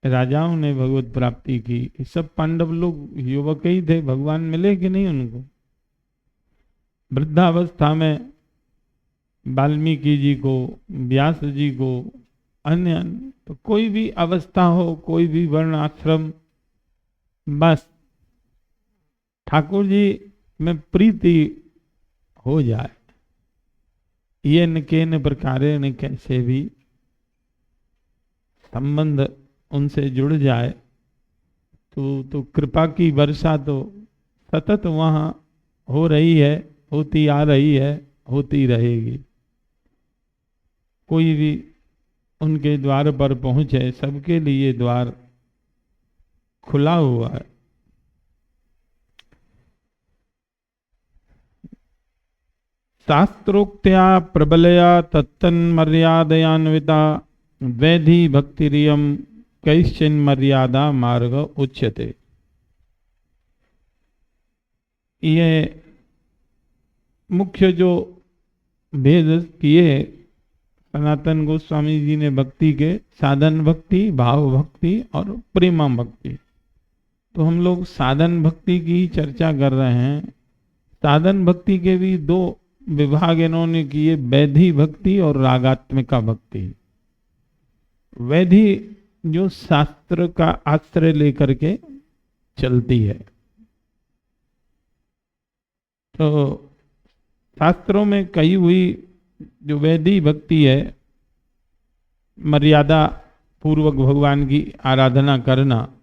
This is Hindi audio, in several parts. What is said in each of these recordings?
राजाओं ने भगवत प्राप्ति की। सब पांडव लोग युवक ही थे, भगवान मिले कि नहीं उनको। वृद्धावस्था में वाल्मीकि जी को, व्यास जी को, अन्य अन्य, तो कोई भी अवस्था हो, कोई भी वर्ण आश्रम, बस ठाकुर जी में प्रीति हो जाए, ये न के न प्रकारे न कैसे भी संबंध उनसे जुड़ जाए तो कृपा की वर्षा तो सतत वहां हो रही है, होती आ रही है, होती रहेगी। कोई भी उनके द्वार पर पहुंचे, सबके लिए द्वार खुला हुआ है। शास्त्रोक्त्या प्रबलया तत्तन्मर्यादयान्विता वैधि भक्तिरियम कैश्चिन मर्यादा मार्ग उच्यते। ये मुख्य जो भेद किए सनातन गोस्वामी जी ने भक्ति के, साधन भक्ति, भाव भक्ति और प्रेमा भक्ति। तो हम लोग साधन भक्ति की चर्चा कर रहे हैं। साधन भक्ति के भी दो विभाग इन्होंने किए, वैधि भक्ति और रागात्मिका भक्ति। वैधि जो शास्त्र का आश्रय लेकर के चलती है, तो शास्त्रों में कही हुई जो वैधि भक्ति है, मर्यादा पूर्वक भगवान की आराधना करना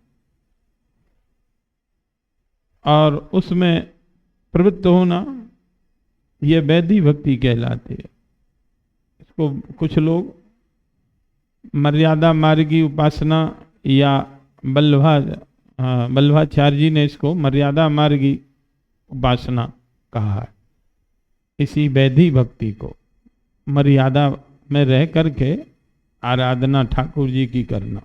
और उसमें प्रवृत्त होना, यह वैधि भक्ति कहलाती है। इसको कुछ लोग मर्यादा मार्गी उपासना या बल्लभाचार्य जी ने इसको मर्यादा मार्गी उपासना कहा है। इसी वैधि भक्ति को मर्यादा में रह करके आराधना ठाकुर जी की करना।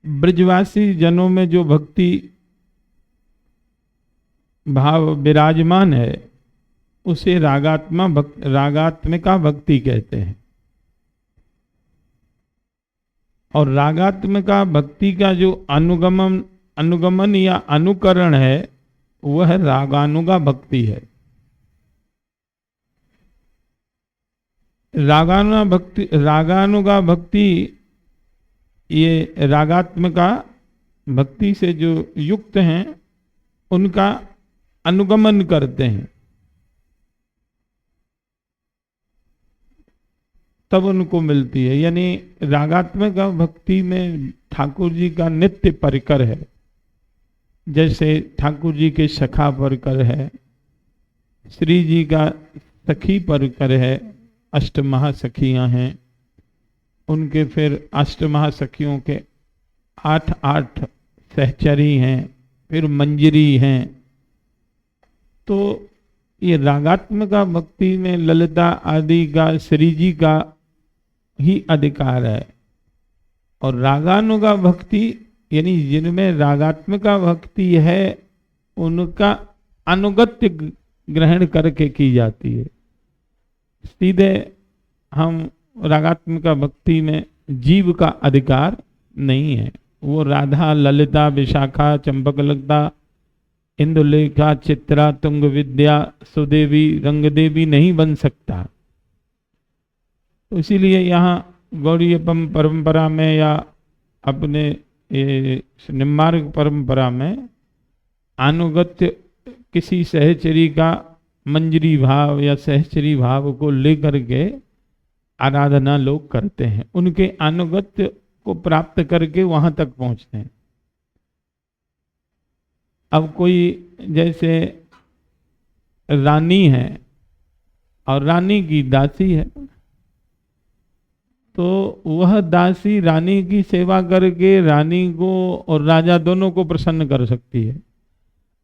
ब्रजवासी जनों में जो भक्ति भाव विराजमान है उसे रागात्मिका भक्ति कहते हैं। और रागात्मिका भक्ति का जो अनुगमन या अनुकरण है वह रागानुगा भक्ति है। रागानुगा भक्ति ये रागात्मिका भक्ति से जो युक्त हैं उनका अनुगमन करते हैं, तब उनको मिलती है। यानी रागात्मिका भक्ति में ठाकुर जी का नित्य परिकर है। जैसे ठाकुर जी के सखा परिकर है, श्री जी का सखी परिकर है, अष्ट महासखियां हैं, उनके फिर अष्ट महासखियों के 8 सहचरी हैं, फिर मंजरी हैं। तो ये रागात्मिका भक्ति में ललिता आदि का श्री जी का ही अधिकार है। और रागानुगा भक्ति यानी जिनमें रागात्मिका भक्ति है उनका अनुगत्य ग्रहण करके की जाती है। सीधे हम रागात्मिका भक्ति में जीव का अधिकार नहीं है। वो राधा, ललिता, विशाखा, चंपकलता, इंदुलेखा, चित्रा, तुंग विद्या, सुदेवी, रंगदेवी नहीं बन सकता। तो इसीलिए यहाँ गौड़ीय परंपरा में या अपने निम्मार्ग परंपरा में अनुगत्य किसी सहचरी का मंजरी भाव या सहचरी भाव को लेकर के आराधना लोग करते हैं। उनके अनुगत्य को प्राप्त करके वहां तक पहुंचते हैं। अब कोई जैसे रानी है और रानी की दासी है, तो वह दासी रानी की सेवा करके रानी को और राजा दोनों को प्रसन्न कर सकती है।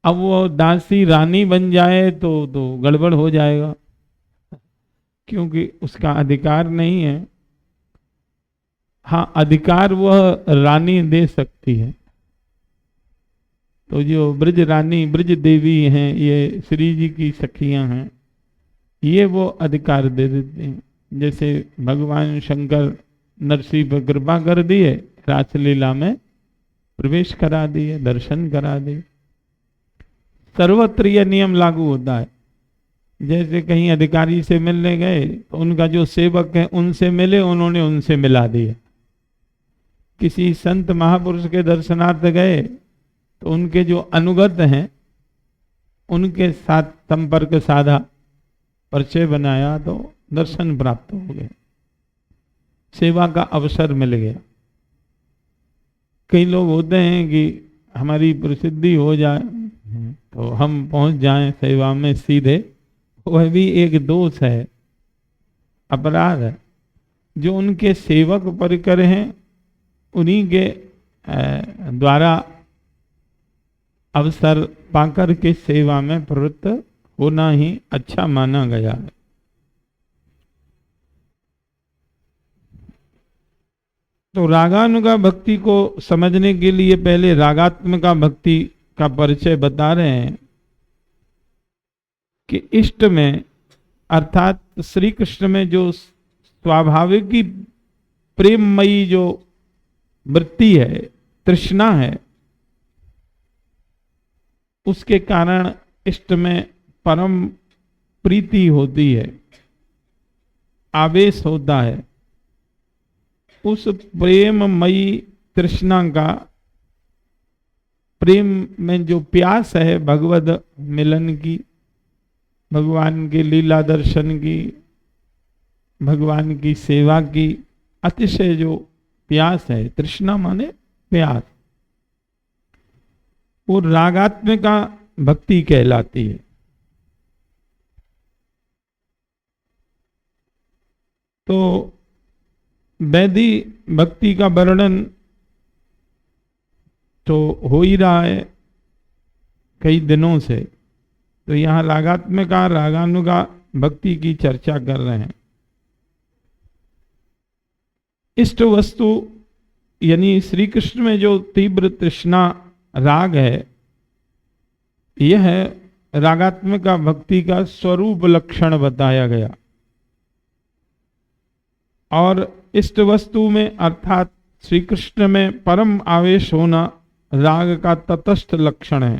अब वो दासी रानी बन जाए तो गड़बड़ हो जाएगा, क्योंकि उसका अधिकार नहीं है। हाँ, अधिकार वह रानी दे सकती है। तो जो ब्रज रानी, ब्रज देवी हैं, ये श्री जी की सखियां हैं, ये वो अधिकार दे देते हैं। जैसे भगवान शंकर नरसिंह पर कृपा कर दिए, रासलीला में प्रवेश करा दिए, दर्शन करा दिए। सर्वत्र यह नियम लागू होता है। जैसे कहीं अधिकारी से मिलने गए तो उनका जो सेवक है उनसे मिले, उन्होंने उनसे मिला दिया। किसी संत महापुरुष के दर्शनार्थ गए तो उनके जो अनुगत हैं उनके साथ संपर्क साधा, परिचय बनाया तो दर्शन प्राप्त हो गए, सेवा का अवसर मिल गया। कई लोग होते हैं कि हमारी प्रसिद्धि हो जाए तो हम पहुंच जाएं सेवा में सीधे, वह भी एक दोष है, अपराध है। जो उनके सेवक परिकर हैं उन्हीं के द्वारा अवसर पाकर के सेवा में प्रवृत्त होना ही अच्छा माना गया है। तो रागानुगा भक्ति को समझने के लिए पहले रागात्मका भक्ति का परिचय बता रहे हैं कि इष्ट में अर्थात श्री कृष्ण में जो स्वाभाविक ही प्रेममयी जो वृत्ति है, तृष्णा है, उसके कारण इष्ट में परम प्रीति होती है, आवेश होता है। उस प्रेममयी तृष्णा का, प्रेम में जो प्यास है भगवद मिलन की, भगवान के लीला दर्शन की, भगवान की सेवा की अतिशय जो प्यास है, तृष्णा माने प्यास, वो रागात्मिका भक्ति कहलाती है। तो वैदी भक्ति का वर्णन तो हो ही रहा है कई दिनों से, तो यहाँ रागात्मिका रागानुगा भक्ति की चर्चा कर रहे हैं। इष्ट वस्तु यानी श्री कृष्ण में जो तीव्र तृष्णा राग है, यह रागात्मिका भक्ति का स्वरूप लक्षण बताया गया। और इष्ट वस्तु में अर्थात श्री कृष्ण में परम आवेश होना राग का तटस्थ लक्षण है।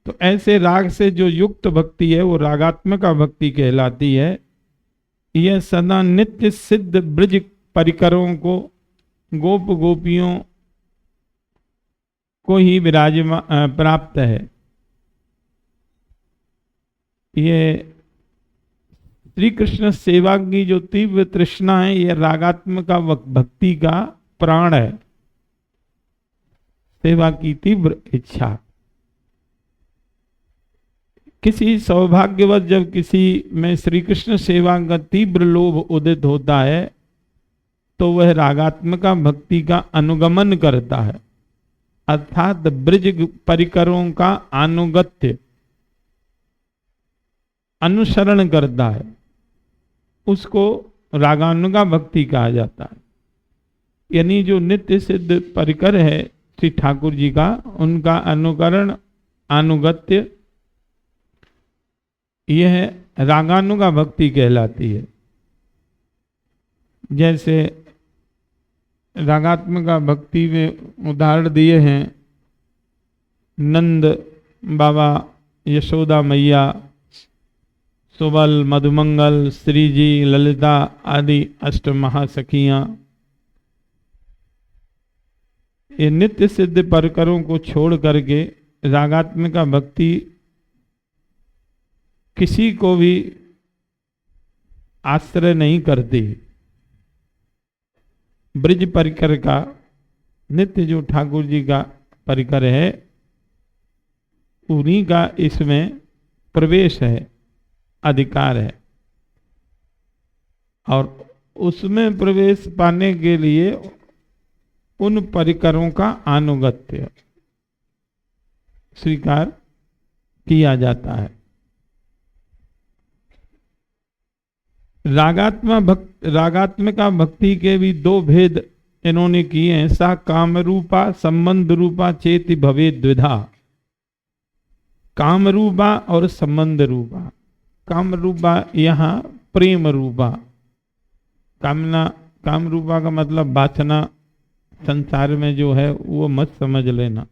तो ऐसे राग से जो युक्त भक्ति है वो रागात्मिका भक्ति कहलाती है। यह सदा नित्य सिद्ध ब्रज परिकरों को, गोप गोपियों को ही विराजमान प्राप्त है। ये श्री कृष्ण सेवा की जो तीव्र तृष्णा है, यह रागात्मिका भक्ति का प्राण है, सेवा की तीव्र इच्छा। किसी सौभाग्यवश जब किसी में श्री कृष्ण सेवा का तीव्र लोभ उदित होता है तो वह रागात्मिका भक्ति का अनुगमन करता है, अर्थात ब्रज परिकरों का अनुगत्य, अनुसरण करता है, उसको रागानुगा भक्ति कहा जाता है। यानी जो नित्य सिद्ध परिकर है श्री ठाकुर जी का, उनका अनुकरण, अनुगत्य, यह रागानुगा भक्ति कहलाती है। जैसे रागात्मिका भक्ति में उदाहरण दिए हैं नंद बाबा, यशोदा मैया, सुबल, मधुमंगल, श्री जी, ललिता आदि अष्ट महासखियां। ये नित्य सिद्ध परिकरों को छोड़ करके रागात्मिका भक्ति किसी को भी आश्रय नहीं करती। ब्रज परिकर का, नित्य जो ठाकुर जी का परिकर है, उन्हीं का इसमें प्रवेश है, अधिकार है। और उसमें प्रवेश पाने के लिए उन परिकरों का अनुगत्य स्वीकार किया जाता है। रागात्मिका भक्ति के भी दो भेद इन्होंने किए हैं। सा काम रूपा संबंध रूपा चेति भवे द्विधा। काम रूपा और संबंध रूपा। काम रूपा यहाँ प्रेम रूपा। कामना, काम रूपा का मतलब वासना संसार में जो है वो मत समझ लेना।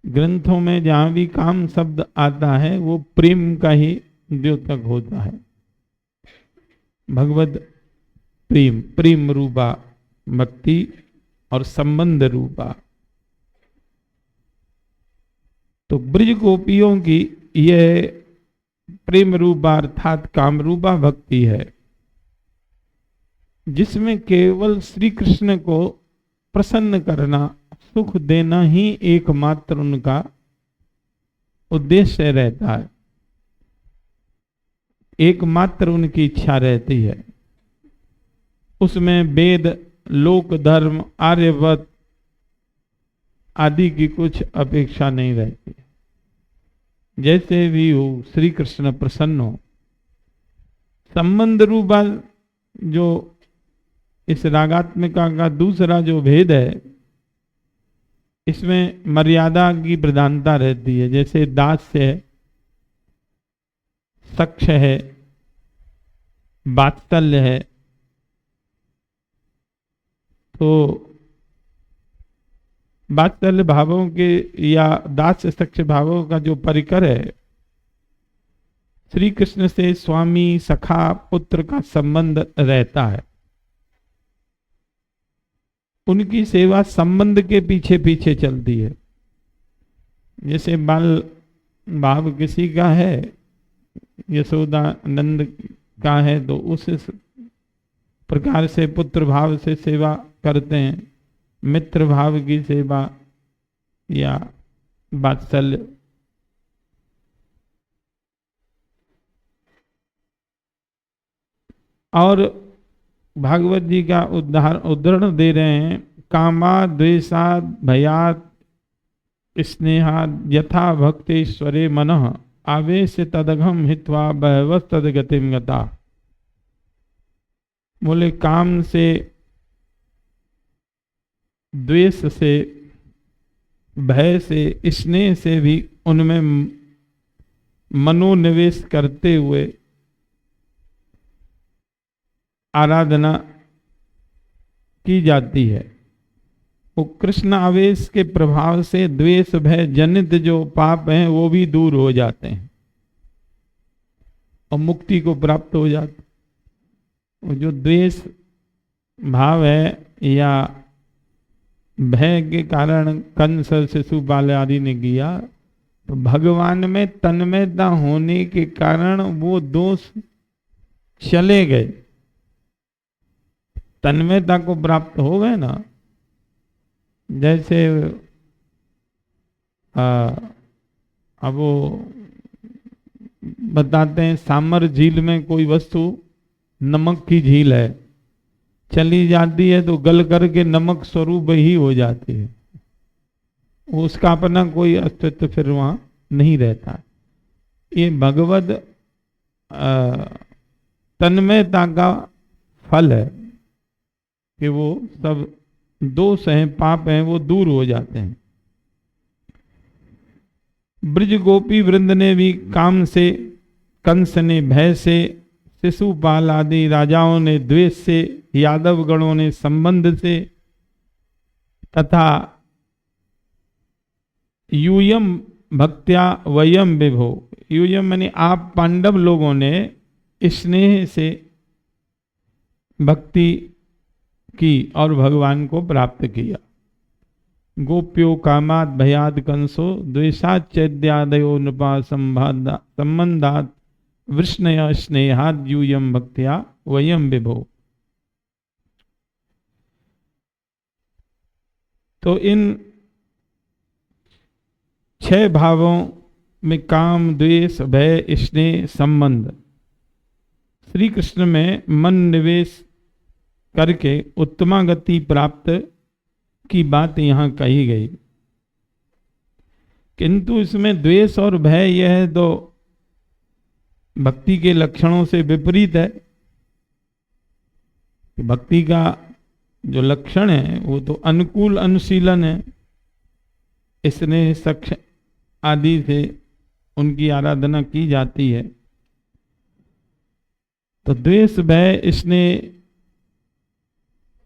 ग्रंथों में जहां भी काम शब्द आता है वो प्रेम का ही द्योतक होता है। भगवत प्रेम, प्रेम रूपा भक्ति और संबंध रूपा। तो ब्रज गोपियों की यह प्रेम रूपा अर्थात काम रूपा भक्ति है, जिसमें केवल श्री कृष्ण को प्रसन्न करना, सुख देना ही एकमात्र उनका उद्देश्य रहता है, एकमात्र उनकी इच्छा रहती है। उसमें वेद, लोक धर्म, आर्यवत आदि की कुछ अपेक्षा नहीं रहती। जैसे भी हो श्री कृष्ण प्रसन्न हो। संबंध रूपा जो इस रागात्मिका का दूसरा जो भेद है, इसमें मर्यादा की प्रधानता रहती है। जैसे दास है, सक्ष है, वात्सल्य है। तो वात्सल्य भावों के या दास सक्ष भावों का जो परिकर है, श्री कृष्ण से स्वामी, सखा, पुत्र का संबंध रहता है। उनकी सेवा संबंध के पीछे पीछे चलती है। जैसे बाल भाव किसी का है, यशोदा नंद का है, तो उस प्रकार से पुत्र भाव से सेवा करते हैं। मित्र भाव की सेवा या वात्सल्य। और भागवत जी का उदाहरण दे रहे हैं, कामा द्वेषाद भयात स्नेहाद यथा भक्तेश्वरे मनः आवेश तदघम हित्वा बहवस तदगतिम गता। बोले काम से, द्वेष से, भय से, स्नेह से भी उनमें मनोनिवेश करते हुए आराधना की जाती है। वो कृष्ण आवेश के प्रभाव से द्वेष भय जनित जो पाप हैं वो भी दूर हो जाते हैं और मुक्ति को प्राप्त हो जाते। वो जो द्वेष भाव है या भय के कारण कंस, शिशुपाल आदि ने किया, तो भगवान में तन्मयता होने के कारण वो दोष चले गए, तन्मयता को प्राप्त हो गए ना। जैसे अब वो बताते हैं, सामर झील में कोई वस्तु, नमक की झील है, चली जाती है तो गल करके नमक स्वरूप ही हो जाती है, उसका अपना कोई अस्तित्व फिर वहां नहीं रहता। ये भगवत तन्मयता का फल है कि वो सब दोष हैं, पाप हैं, वो दूर हो जाते हैं। ब्रज गोपी वृंद ने भी काम से, कंस ने भय से, शिशुपाल आदि राजाओं ने द्वेष से, यादव गणों ने संबंध से, तथा यूयम भक्त्या वयम विभो, यूयम माने आप पांडव लोगों ने स्नेह से भक्ति की और भगवान को प्राप्त किया। गोप्यो कामाद भयाद कंसो द्वेषात चैद्यादयो नृपा संबंधात वृष्णय स्नेहाद यूयम भक्त्या वयम विभो। तो इन 6 भावों में काम, द्वेष, भय, स्नेह, संबंध, श्री कृष्ण में मन निवेश करके उत्तमा गति प्राप्त की बात यहां कही गई। किंतु इसमें द्वेष और भय यह तो भक्ति के लक्षणों से विपरीत है। भक्ति का जो लक्षण है वो तो अनुकूल अनुशीलन है, स्नेह सक्ष आदि से उनकी आराधना की जाती है। तो द्वेष भय, इसने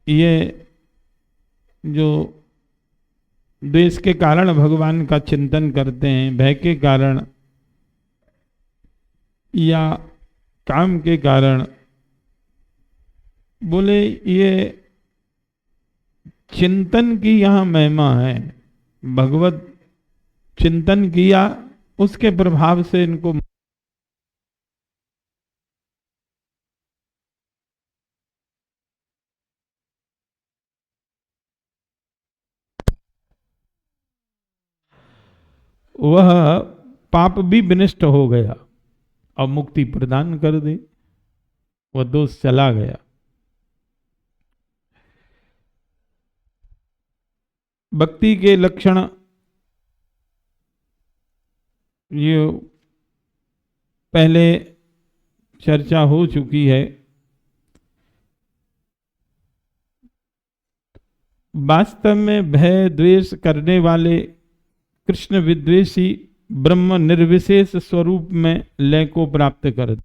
ये जो द्वेष के कारण भगवान का चिंतन करते हैं, भय के कारण या काम के कारण, बोले ये चिंतन की यहाँ महिमा है। भगवत चिंतन किया, उसके प्रभाव से इनको वह पाप भी विनष्ट हो गया और मुक्ति प्रदान कर दी, वह दोष चला गया। भक्ति के लक्षण ये पहले चर्चा हो चुकी है। वास्तव में भय द्वेष करने वाले कृष्ण विद्वेषी ब्रह्म निर्विशेष स्वरूप में लय को प्राप्त कर,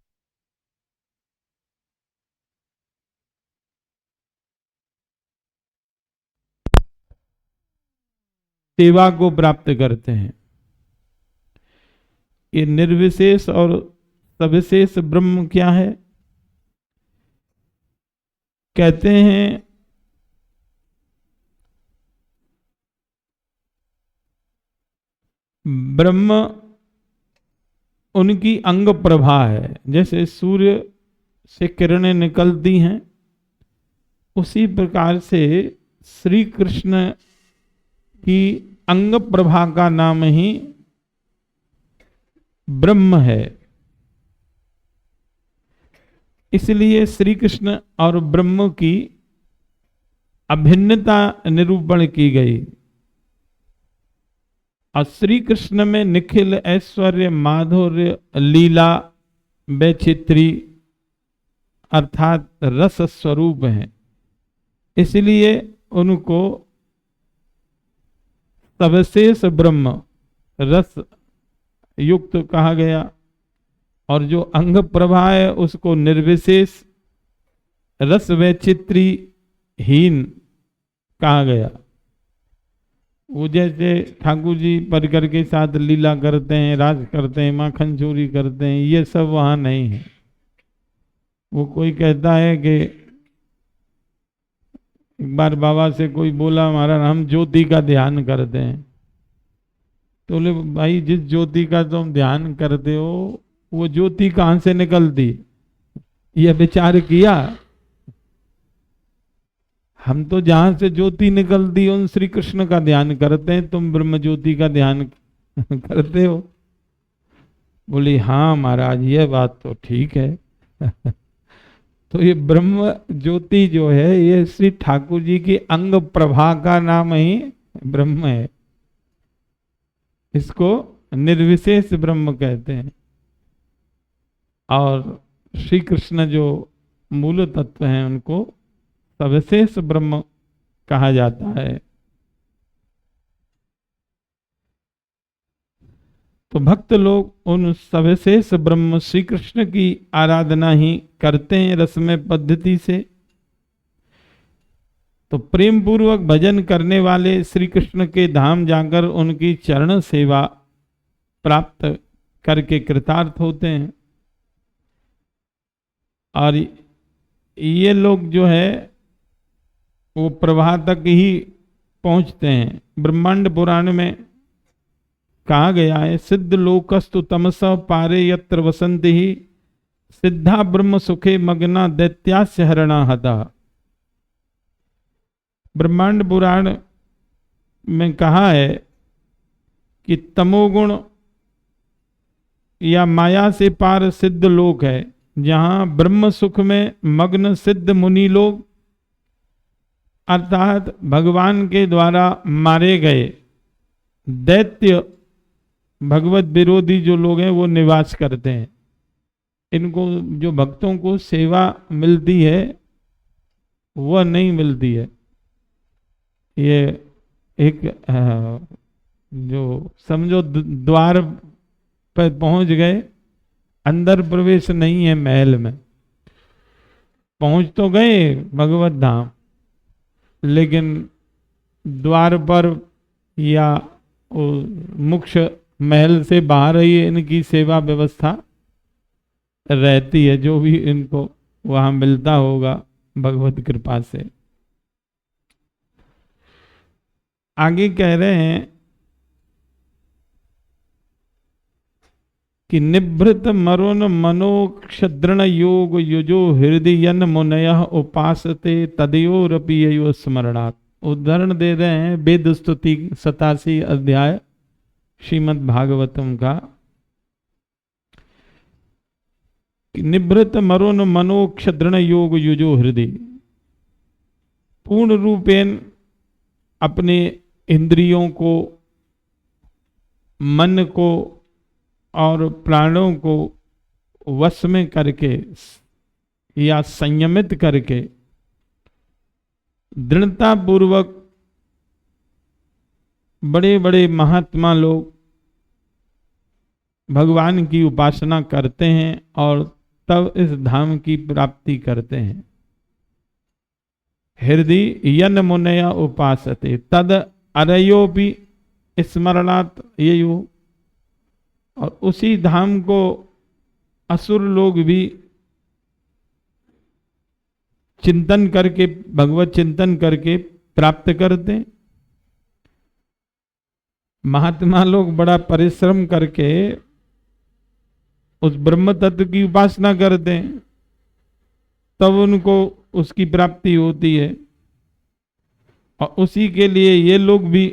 सेवा को प्राप्त करते हैं। ये निर्विशेष और सविशेष ब्रह्म क्या है? कहते हैं ब्रह्म उनकी अंग प्रभा है। जैसे सूर्य से किरणें निकलती हैं, उसी प्रकार से श्री कृष्ण की अंग प्रभा का नाम ही ब्रह्म है। इसलिए श्री कृष्ण और ब्रह्म की अभिन्नता निरूपण की गई। और श्री कृष्ण में निखिल ऐश्वर्य, माधुर्य, लीला, वैचित्री अर्थात रस स्वरूप हैं। इसलिए उनको सविशेष ब्रह्म रस युक्त कहा गया, और जो अंग प्रभा है उसको निर्विशेष रस वैचित्री हीन कहा गया। वो जैसे ठाकुर जी परिकर के साथ लीला करते हैं, राज करते हैं, माखन चोरी करते हैं, ये सब वहां नहीं है। वो कोई कहता है कि एक बार बाबा से कोई बोला, महाराज हम ज्योति का ध्यान करते हैं। तो बोले भाई जिस ज्योति का तुम ध्यान करते हो वो ज्योति कहां से निकलती, यह विचार किया? हम तो जहां से ज्योति निकलती उन श्री कृष्ण का ध्यान करते हैं, तुम ब्रह्म ज्योति का ध्यान करते हो। बोली हाँ महाराज यह बात तो ठीक है। तो ये ब्रह्म ज्योति जो है ये श्री ठाकुर जी की अंग प्रभा का नाम ही ब्रह्म है। इसको निर्विशेष ब्रह्म कहते हैं। और श्री कृष्ण जो मूल तत्व हैं उनको सविशेष ब्रह्म कहा जाता है। तो भक्त लोग उन सविशेष ब्रह्म श्री कृष्ण की आराधना ही करते हैं रसमय पद्धति से। तो प्रेम पूर्वक भजन करने वाले श्री कृष्ण के धाम जाकर उनकी चरण सेवा प्राप्त करके कृतार्थ होते हैं। और ये लोग जो है वो प्रभा तक ही पहुंचते हैं। ब्रह्मांड पुराण में कहा गया है, सिद्ध लोकस्तु तमस पारे यत्र वसंति ही सिद्धा ब्रह्म सुखे मग्ना दैत्यास्य हरणा हता। ब्रह्मांड पुराण में कहा है कि तमोगुण या माया से पार सिद्ध लोक है, जहां ब्रह्म सुख में मग्न सिद्ध मुनि लोग अर्थात भगवान के द्वारा मारे गए दैत्य भगवत विरोधी जो लोग हैं वो निवास करते हैं। इनको जो भक्तों को सेवा मिलती है वह नहीं मिलती है। ये एक जो समझो द्वार पर पहुंच गए, अंदर प्रवेश नहीं है महल में, पहुंच तो गए भगवत धाम, लेकिन द्वार पर या मुख्य महल से बाहर ही इनकी सेवा व्यवस्था रहती है, जो भी इनको वहां मिलता होगा भगवत कृपा से। आगे कह रहे हैं कि निभृत मरुन मनोक्षद्रण योग युजो हृदय मुनय उपासते तदयोरपि यो स्मरणात्। उदाहरण दे रहे हैं वेद स्तुति 87 अध्याय श्रीमद् भागवतम का। निभृत मरुन मनोक्षद्रण योग युजो हृदय, पूर्ण रूपेण अपने इंद्रियों को, मन को और प्राणों को वश में करके या संयमित करके दृढ़ता पूर्वक बड़े बड़े महात्मा लोग भगवान की उपासना करते हैं और तब इस धाम की प्राप्ति करते हैं। हृदय यन मुनया उपासते तद अरयो भी स्मरणात् येयु, और उसी धाम को असुर लोग भी चिंतन करके, भगवत चिंतन करके प्राप्त करते हैं। महात्मा लोग बड़ा परिश्रम करके उस ब्रह्म तत्व की उपासना करते हैं, तब उनको उसकी प्राप्ति होती है। और उसी के लिए ये लोग भी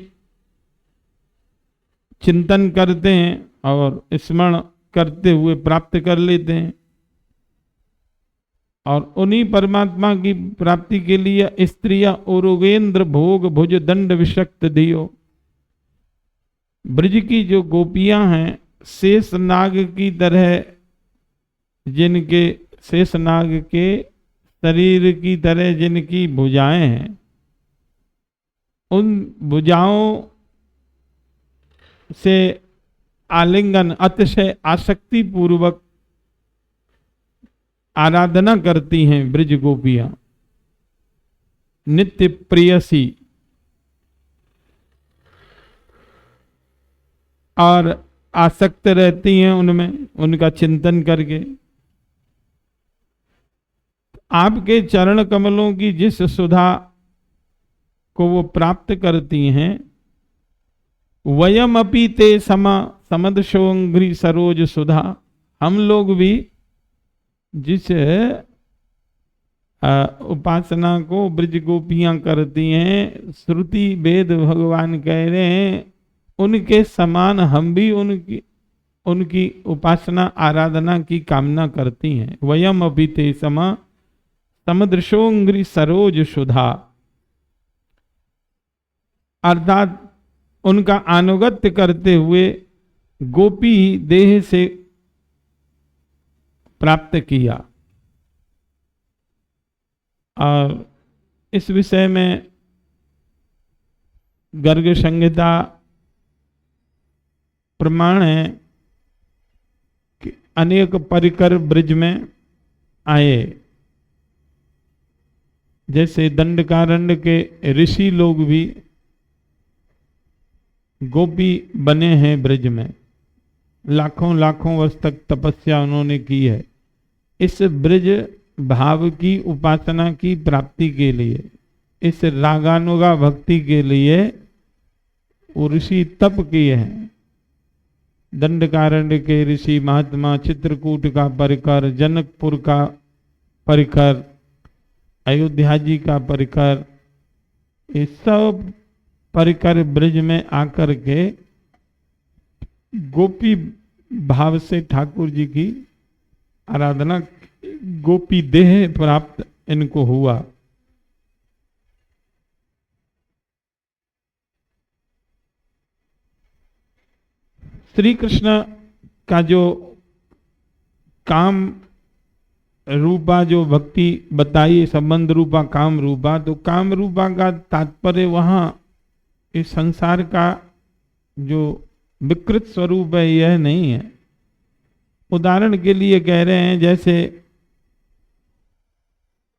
चिंतन करते हैं और स्मरण करते हुए प्राप्त कर लेते हैं। और उन्हीं परमात्मा की प्राप्ति के लिए स्त्रियां उरुगेंद्र भोग भुज दंड विषक्त दियो, ब्रज की जो गोपियां हैं शेष नाग की तरह, जिनके शेष नाग के शरीर की तरह जिनकी भुजाएं हैं, उन भुजाओं से आलिंगन अतिशय आसक्ति पूर्वक आराधना करती हैं ब्रज गोपियां, नित्य प्रेयसी, और आसक्त रहती हैं उनमें, उनका चिंतन करके। आपके चरण कमलों की जिस सुधा को वो प्राप्त करती हैं, वयम अपि ते समा समदशोंघ्रि सरोज सुधा, हम लोग भी जिस उपासना को ब्रज गोपियां करती हैं, श्रुति वेद भगवान कह रहे हैं, उनके समान हम भी उनकी उपासना आराधना की कामना करती हैं। वयम अपि ते समा समदृशोंघ्रि सरोज सुधा, अर्थात उनका अनुगत्य करते हुए गोपी देह से प्राप्त किया। और इस विषय में गर्ग संहिता प्रमाण है कि अनेक परिकर ब्रज में आए, जैसे दंडकारण्य के ऋषि लोग भी गोपी बने हैं ब्रज में, लाखों लाखों वर्ष तक तपस्या उन्होंने की है इस ब्रज भाव की उपासना की प्राप्ति के लिए, इस रागानुगा भक्ति के लिए वो ऋषि तप किए हैं। दंडकारण्य के ऋषि महात्मा, चित्रकूट का परिकर, जनकपुर का परिकर, अयोध्या जी का परिकर, ये सब परिकर ब्रज में आकर के गोपी भाव से ठाकुर जी की आराधना, गोपी देह प्राप्त इनको हुआ। श्री कृष्ण का जो काम रूपा जो भक्ति बताई, संबंध रूपा काम रूपा, तो काम रूपा का तात्पर्य वहां इस संसार का जो विकृत स्वरूप है यह नहीं है। उदाहरण के लिए कह रहे हैं, जैसे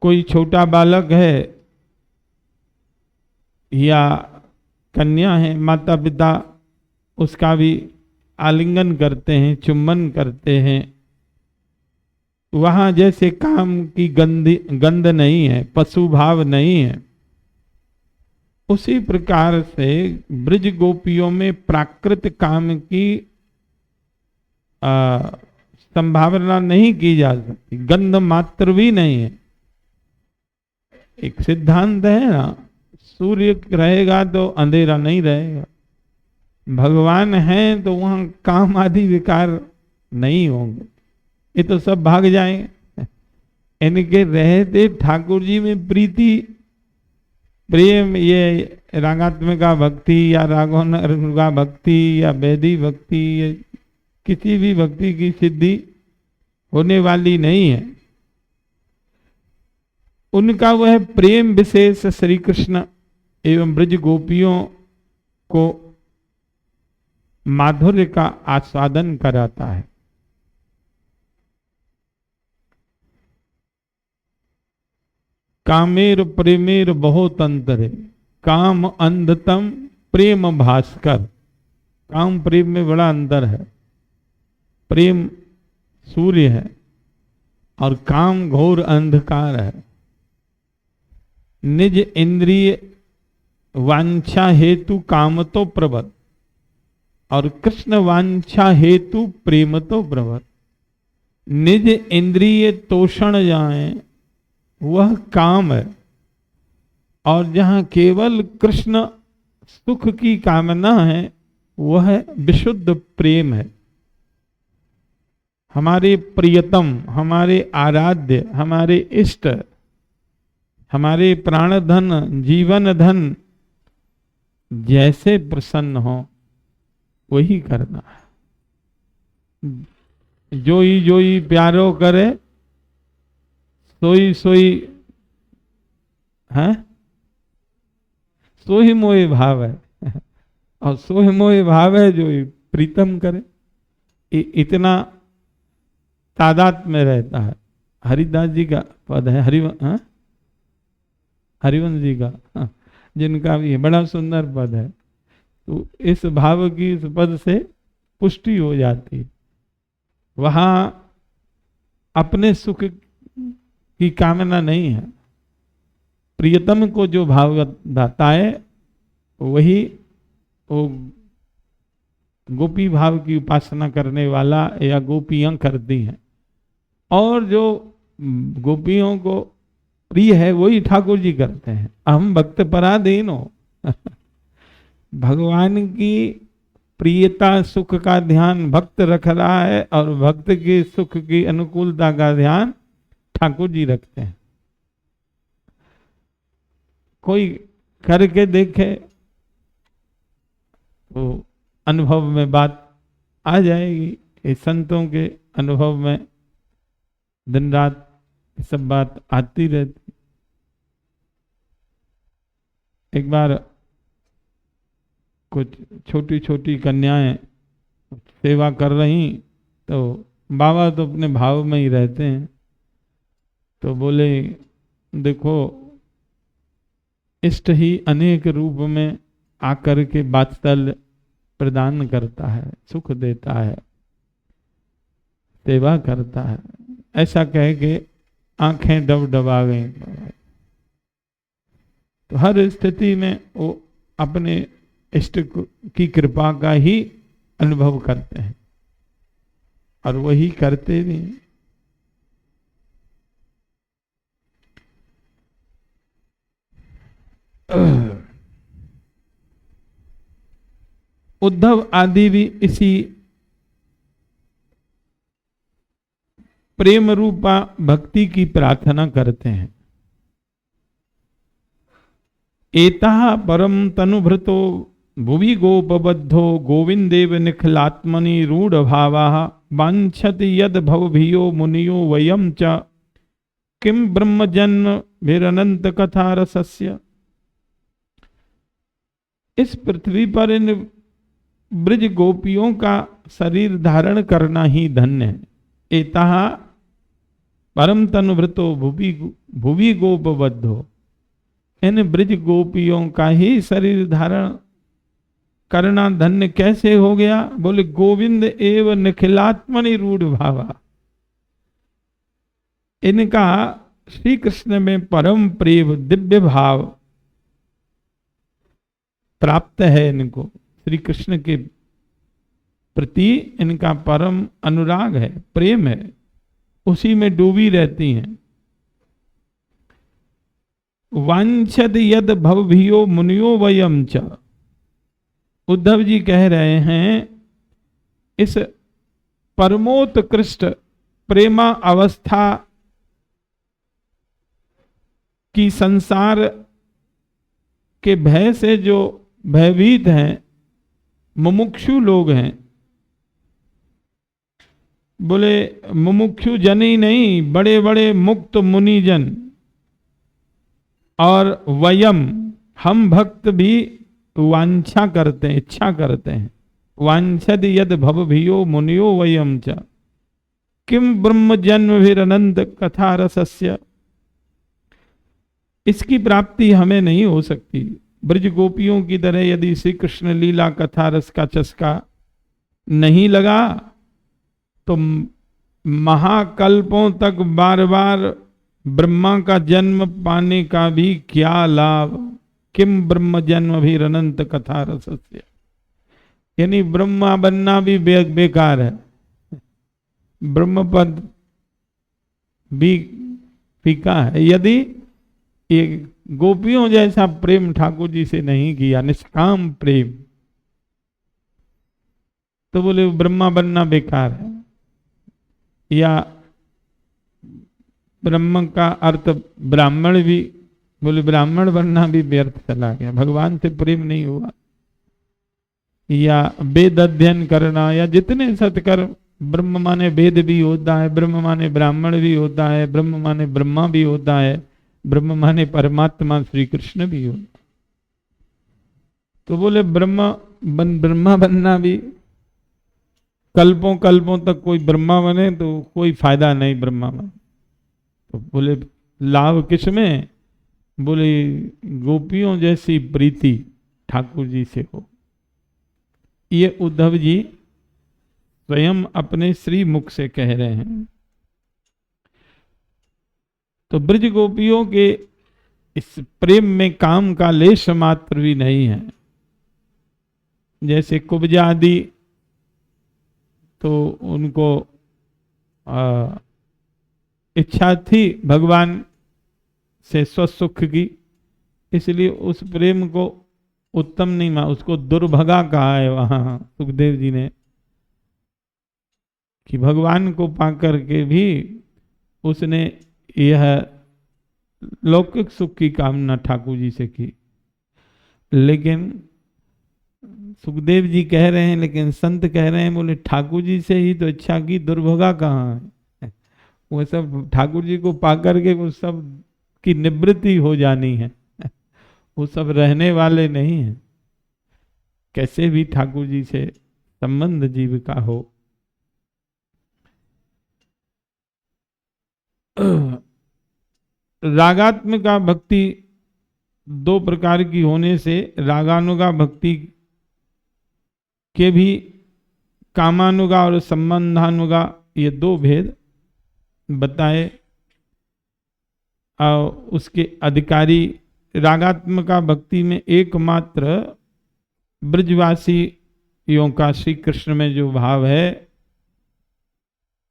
कोई छोटा बालक है या कन्या है, माता पिता उसका भी आलिंगन करते हैं, चुम्बन करते हैं। वहां जैसे काम की गंध नहीं है, पशु भाव नहीं है, उसी प्रकार से ब्रज गोपियों में प्राकृत काम की संभावना नहीं की जा सकती, गंध मात्र भी नहीं है। एक सिद्धांत है ना, सूर्य रहेगा तो अंधेरा नहीं रहेगा, भगवान है तो वहां काम आदि विकार नहीं होंगे, ये तो सब भाग जाएंगे। इनके रहते ठाकुर जी में प्रीति प्रेम, ये रागात्मिका भक्ति या रागोनुगा भक्ति या वैदी भक्ति, या किसी भी भक्ति की सिद्धि होने वाली नहीं है। उनका वह प्रेम विशेष श्री कृष्ण एवं ब्रज गोपियों को माधुर्य का आस्वादन कराता है। कामेर प्रेमेर बहुत अंतर है, काम अंधतम प्रेम भास्कर। काम प्रेम में बड़ा अंतर है। प्रेम सूर्य है और काम घोर अंधकार है। निज इंद्रिय वांछा हेतु काम तो प्रबल और कृष्ण वांछा हेतु प्रेम तो प्रबल। निज इंद्रिय तोषण जाए वह काम है, और जहां केवल कृष्ण सुख की कामना है वह विशुद्ध प्रेम है। हमारे प्रियतम, हमारे आराध्य, हमारे इष्ट, हमारे प्राण धन, जीवन धन जैसे प्रसन्न हो वही करना है। जोई जोई प्यारो करे सोई सोई है, सोही मोहि भाव है, और सोही मोहि भाव है जो प्रीतम करे। इतना तादाद में रहता है। हरिदास जी का पद है, हरिवंश जी का, जिनका भी बड़ा सुंदर पद है। तो इस भाव की, इस पद से पुष्टि हो जाती है। वहां अपने सुख की कामना नहीं है। प्रियतम को जो भाव दाता है वही वो गोपी भाव की उपासना करने वाला या गोपियां करती हैं, और जो गोपियों को प्रिय है वही ठाकुर जी करते हैं। अहम भक्त पराधीन हो। भगवान की प्रियता, सुख का ध्यान भक्त रख रहा है, और भक्त के सुख की अनुकूलता का ध्यान ठाकुर जी रखते हैं। कोई करके देखे तो अनुभव में बात आ जाएगी। इस संतों के अनुभव में दिन रात सब बात आती रहती। एक बार कुछ छोटी छोटी कन्याएं सेवा कर रही, तो बाबा तो अपने भाव में ही रहते हैं, तो बोले देखो इष्ट ही अनेक रूप में आकर के वात्सल्य प्रदान करता है, सुख देता है, सेवा करता है। ऐसा कह के आंखें डबडबा गई। तो हर स्थिति में वो अपने इष्ट की कृपा का ही अनुभव करते हैं, और वही करते भी। उद्धव आदि भी इसी प्रेम रूपा भक्ति की प्रार्थना करते हैं। एता परम तनुभृतो भुवि गोपबद्धो गोविंदेव निखिलात्मनि रूढ़ भावा वांछति यद भवभियो मुनियो वयम च किम ब्रह्म जन्म भिरनंत कथा रसस्य। इस पृथ्वी पर इन ब्रज गोपियों का शरीर धारण करना ही धन्य है। एता परम तनुभृतो भुवि भुवि गोपबद्धो। इन ब्रज गोपियों का ही शरीर धारण करना धन्य कैसे हो गया? बोले गोविंद एव निखिलात्मनि रूढ़ भावा। इनका श्री कृष्ण में परम प्रेम दिव्य भाव प्राप्त है। इनको श्री कृष्ण के प्रति इनका परम अनुराग है, प्रेम है, उसी में डूबी रहती हैं। वांछद यद भवभियो मुनियो वयम च। उद्धव जी कह रहे हैं इस परमोत्कृष्ट प्रेमा अवस्था की संसार के भय से जो भयभीत हैं, मुमुक्षु लोग हैं, बोले मुमुक्षु जन ही नहीं, बड़े बड़े मुक्त मुनिजन और वयम हम भक्त भी वांछा करते हैं, इच्छा करते हैं। वांछद यद भवभियो मुनियो वयम च किम ब्रह्म जन्म भी अनंत कथा रसस्य। इसकी प्राप्ति हमें नहीं हो सकती। ब्रज गोपियों की तरह यदि श्री कृष्ण लीला कथा रस का चस्का नहीं लगा तो महाकल्पों तक बार बार ब्रह्मा का जन्म पाने का भी क्या लाभ। किम ब्रह्म जन्म भी अनंत कथा रसस्य। यानी ब्रह्मा बनना भी बेकार है, ब्रह्म पद भी फीका है यदि ये गोपियों जैसा प्रेम ठाकुर जी से नहीं किया, निष्काम प्रेम, तो बोले ब्रह्मा बनना बेकार है। या ब्रह्म का अर्थ ब्राह्मण भी, बोले ब्राह्मण बनना भी व्यर्थ चला गया, भगवान से प्रेम नहीं हुआ। या वेद अध्ययन करना, या जितने सत्कर्म, ब्रह्म माने वेद भी होता है, ब्रह्म माने ब्राह्मण भी होता है, ब्रह्म माने ब्रह्मा भी होता है, ब्रह्म माने परमात्मा श्री कृष्ण भी होता। तो बोले ब्रह्मा बनना भी, कल्पों कल्पों तक कोई ब्रह्मा बने तो कोई फायदा नहीं ब्रह्मा बने। तो बोले लाभ किस में? बोले गोपियों जैसी प्रीति ठाकुर जी से हो। ये उद्धव जी स्वयं अपने श्री मुख से कह रहे हैं। तो ब्रज गोपियों के इस प्रेम में काम का लेश मात्र भी नहीं है। जैसे कुब्जा आदि तो उनको इच्छा थी भगवान से स्वसुख की, इसलिए उस प्रेम को उत्तम नहीं माना, उसको दुर्भगा कहा है वहां सुखदेव जी ने, कि भगवान को पाकर के भी उसने यह लौकिक सुख की कामना ठाकुर जी से की। लेकिन सुखदेव जी कह रहे हैं, लेकिन संत कह रहे हैं, बोले ठाकुर जी से ही तो इच्छा की, दुर्भगा कहाँ है? वो सब ठाकुर जी को पाकर के वो सब की निवृत्ति हो जानी है, वो सब रहने वाले नहीं हैं। कैसे भी ठाकुर जी से संबंध जीव का हो। रागात्मिका भक्ति दो प्रकार की होने से रागानुगा भक्ति के भी कामानुगा और संबंधानुगा ये दो भेद बताए। और उसके अधिकारी रागात्मिका भक्ति में एकमात्र ब्रजवासियों का श्री कृष्ण में जो भाव है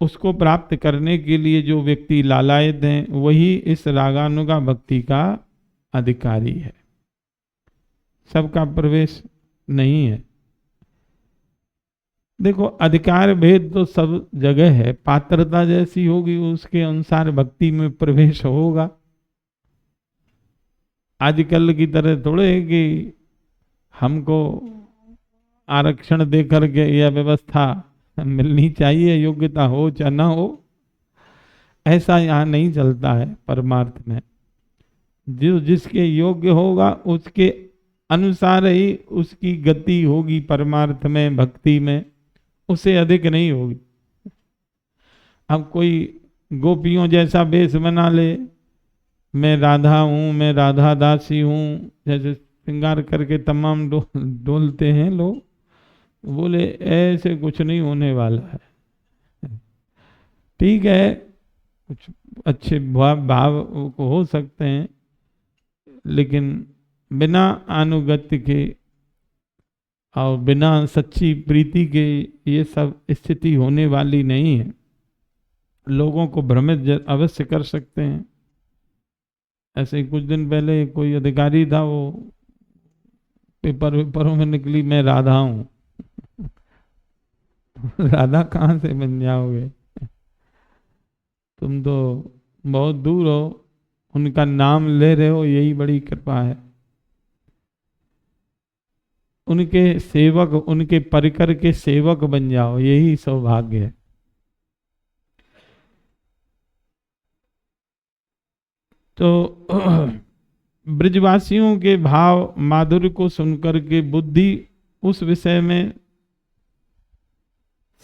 उसको प्राप्त करने के लिए जो व्यक्ति लालायत हैं वही इस रागानुगा भक्ति का अधिकारी है। सबका प्रवेश नहीं है। देखो अधिकार भेद तो सब जगह है, पात्रता जैसी होगी उसके अनुसार भक्ति में प्रवेश होगा। आजकल की तरह थोड़े है कि हमको आरक्षण दे करके यह व्यवस्था मिलनी चाहिए, योग्यता हो चाहे ना हो, ऐसा यहाँ नहीं चलता है। परमार्थ में जो जिसके योग्य होगा उसके अनुसार ही उसकी गति होगी परमार्थ में, भक्ति में, उससे अधिक नहीं होगी। अब कोई गोपियों जैसा वेश बना ले, मैं राधा हूँ, मैं राधा दासी हूँ, जैसे श्रृंगार करके तमाम डोलते हैं लोग। बोले ऐसे कुछ नहीं होने वाला है। ठीक है, कुछ अच्छे भाव हो सकते हैं, लेकिन बिना अनुगत्य के और बिना सच्ची प्रीति के ये सब स्थिति होने वाली नहीं है। लोगों को भ्रमित अवश्य कर सकते हैं। ऐसे ही कुछ दिन पहले कोई अधिकारी था, वो पेपरों में निकली, मैं राधा हूं। राधा कहाँ से बन जाओगे, तुम तो बहुत दूर हो, उनका नाम ले रहे हो, यही बड़ी कृपा है। उनके सेवक, उनके परिकर के सेवक बन जाओ, यही सौभाग्य है। तो ब्रजवासियों के भाव माधुर्य को सुनकर के बुद्धि उस विषय में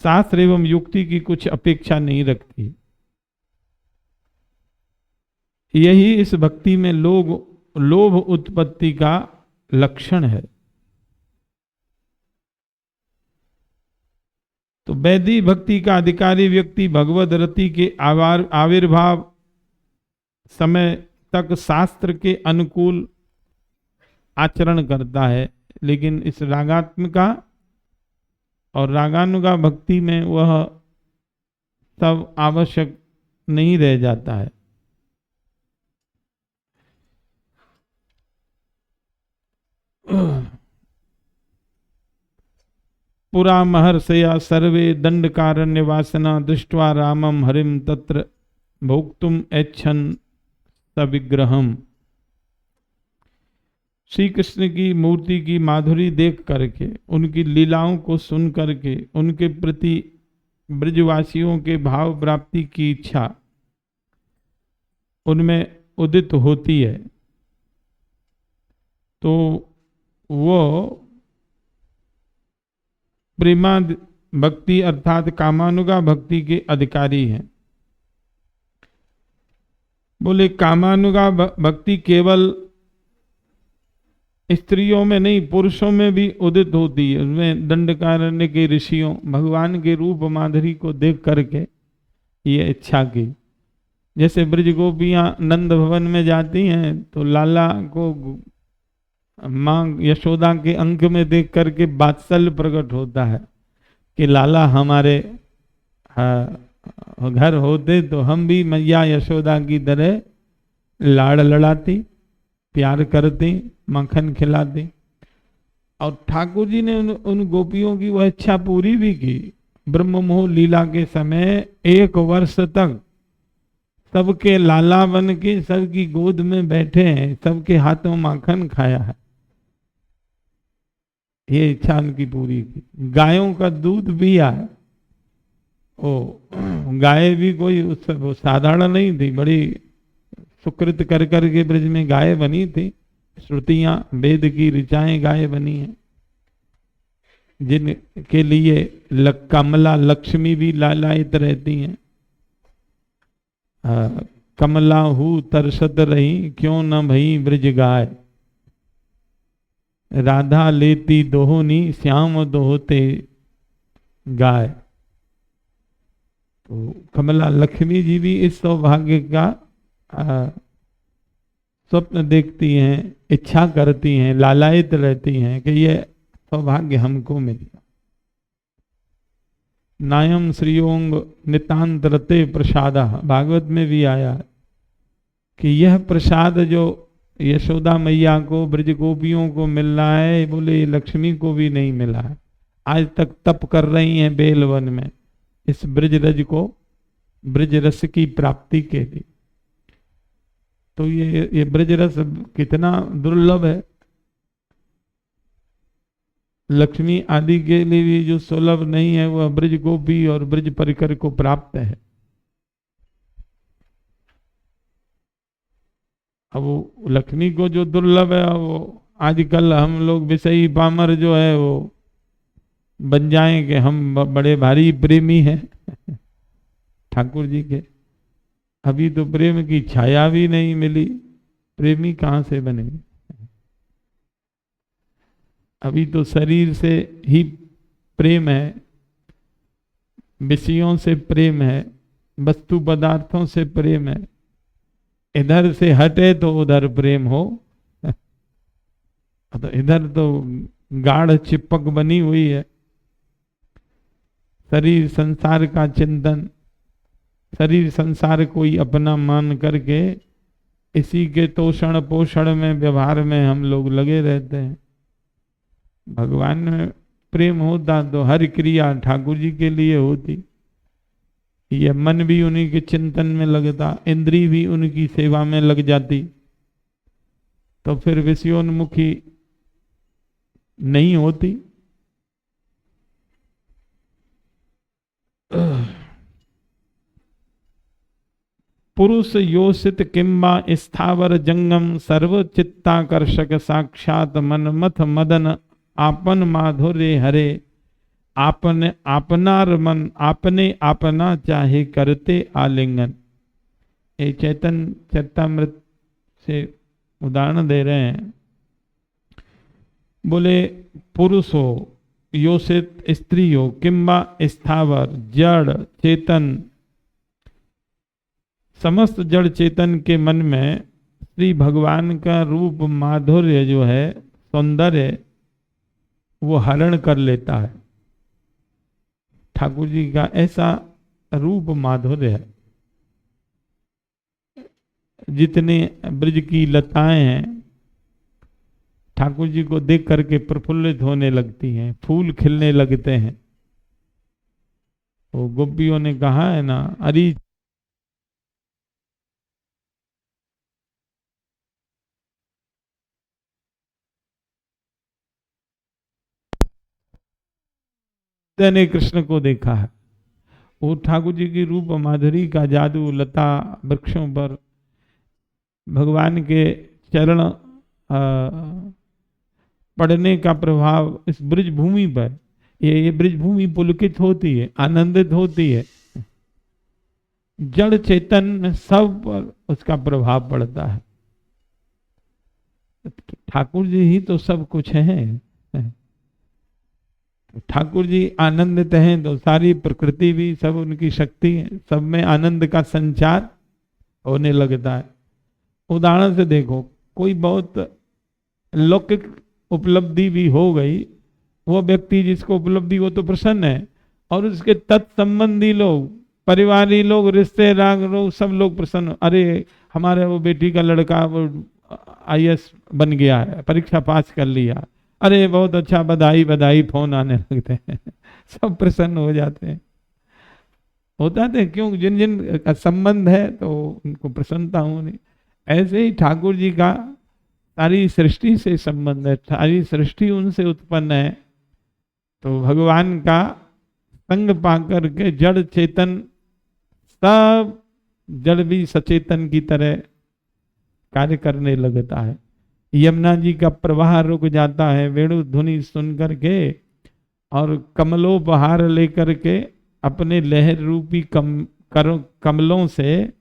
शास्त्र एवं युक्ति की कुछ अपेक्षा नहीं रखती। यही इस भक्ति में लोभ उत्पत्ति का लक्षण है। तो वैदिक भक्ति का अधिकारी व्यक्ति भगवद रति के आविर्भाव समय तक शास्त्र के अनुकूल आचरण करता है, लेकिन इस रागात्मिका और रागानुगा भक्ति में वह सब आवश्यक नहीं रह जाता है। पुरा महर्षया सर्वे दंडकारण्य वासना दृष्ट्वा रामम हरिम तत्र भोक्तुम ऐच्छन् सविग्रहम। श्री कृष्ण की मूर्ति की माधुरी देख करके, उनकी लीलाओं को सुन करके, उनके प्रति ब्रजवासियों के भाव प्राप्ति की इच्छा उनमें उदित होती है, तो वो प्रेमा भक्ति अर्थात कामानुगा भक्ति के अधिकारी हैं। बोले कामानुगा भक्ति केवल स्त्रियों में नहीं, पुरुषों में भी उदित होती है। उसमें दंडकारण्य के ऋषियों भगवान के रूप माधुरी को देख करके ये इच्छा की। जैसे ब्रज गोपियां नंद भवन में जाती हैं तो लाला को माँ यशोदा के अंक में देख करके वात्सल्य प्रकट होता है कि लाला हमारे घर होते तो हम भी मैया यशोदा की तरह लाड़ लड़ाती, प्यार करती, मक्खन खिलाती। और ठाकुर जी ने उन गोपियों की वह इच्छा पूरी भी की। ब्रह्ममोह लीला के समय 1 वर्ष तक सबके लाला बन के सबकी गोद में बैठे हैं, सबके हाथों माखन खाया है। ये इच्छा उनकी पूरी की। गायों का दूध पिया है। ओ गाय भी कोई वो साधारण नहीं थी, बड़ी सुकृत कर के ब्रज में गाय बनी थी। श्रुतियां वेद की ऋचाएं गाय बनी हैं, जिनके लिए कमला लक्ष्मी भी लालायित रहती हैं। कमला हूँ तरसत रही, क्यों न भई ब्रज गाय। राधा लेती दोहनी, श्याम दोहते गाय। तो कमला लक्ष्मी जी भी इस सौभाग्य का स्वप्न देखती हैं, इच्छा करती हैं, लालायित रहती हैं कि ये सौभाग्य हमको मिलेगा। नायम श्रीयोंग नितांतरते प्रसादा, भागवत में भी आया कि यह प्रसाद जो यशोदा मैया को, ब्रज गोपियों को मिल रहा है, बोले लक्ष्मी को भी नहीं मिला है। आज तक तप कर रही हैं बेलवन में इस ब्रज रज को, ब्रज रस की प्राप्ति के लिए। तो ये ब्रज रस कितना दुर्लभ है। लक्ष्मी आदि के लिए भी जो सुलभ नहीं है, वह ब्रज गोपी और ब्रज परिकर को प्राप्त है। अब वो लक्ष्मी को जो दुर्लभ है, वो आजकल हम लोग विषयी पामर जो है वो बन जाएं कि हम बड़े भारी प्रेमी हैं ठाकुर जी के। अभी तो प्रेम की छाया भी नहीं मिली, प्रेमी कहां से बने? अभी तो शरीर से ही प्रेम है, विषयों से प्रेम है, वस्तु पदार्थों से प्रेम है। इधर से हटे तो उधर प्रेम हो, तो इधर तो गाढ़ चिपक बनी हुई है। शरीर संसार का चिंतन, शरीर संसार कोई अपना मान करके इसी के तोषण पोषण में, व्यवहार में हम लोग लगे रहते हैं। भगवान में प्रेम होता तो हर क्रिया ठाकुर जी के लिए होती। ये मन भी उन्हीं के चिंतन में लगता, इंद्री भी उनकी सेवा में लग जाती, तो फिर विषयोन्मुखी नहीं होती। पुरुष योषित किंबा स्थावर जंगम सर्व चित्ताकर्षक साक्षात मनमथ मदन आपन माधुर्य हरे आपने आपनार मन आपने आपना चाहे करते आलिंगन। ये चैतन चरितामृत से उदाहरण दे रहे हैं। बोले पुरुष हो, योषित स्त्री हो, किंबा स्थावर जड़ चेतन, समस्त जड़ चेतन के मन में श्री भगवान का रूप माधुर्य जो है, सौंदर्य, वो हरण कर लेता है। ठाकुर जी का ऐसा रूप माधुर्य है। जितने ब्रज की लताएं हैं ठाकुर जी को देख करके प्रफुल्लित होने लगती हैं, फूल खिलने लगते हैं। वो गोपियों ने कहा है ना, अरे ने कृष्ण को देखा है। वो ठाकुर जी की रूप माधुरी का जादू लता वृक्षों पर, भगवान के चरण पड़ने का प्रभाव इस ब्रज भूमि पर, ये ब्रज भूमि पुलकित होती है, आनंदित होती है। जड़ चेतन सब पर उसका प्रभाव पड़ता है। ठाकुर जी ही तो सब कुछ है। ठाकुर जी आनंदित हैं तो सारी प्रकृति भी, सब उनकी शक्ति है, सब में आनंद का संचार होने लगता है। उदाहरण से देखो, कोई बहुत लौकिक उपलब्धि भी हो गई, वो व्यक्ति जिसको उपलब्धि वो तो प्रसन्न है, और उसके तत्संबंधी लोग, परिवारी लोग, रिश्तेदार लोग, सब लोग प्रसन्न। अरे हमारे वो बेटी का लड़का वो IAS बन गया है, परीक्षा पास कर लिया, अरे बहुत अच्छा, बधाई बधाई, फोन आने लगते हैं। सब प्रसन्न हो जाते हैं। होता है क्यों? जिन जिन का संबंध है तो उनको प्रसन्नता होनी। ऐसे ही ठाकुर जी का सारी सृष्टि से संबंध है, सारी सृष्टि उनसे उत्पन्न है। तो भगवान का संग पाकर के जड़ चेतन, सब जड़ भी सचेतन की तरह कार्य करने लगता है। यमुना जी का प्रवाह रुक जाता है वेणु धुनि सुन करके, और कमलोपहार लेकर के अपने लहर रूपी कमलों से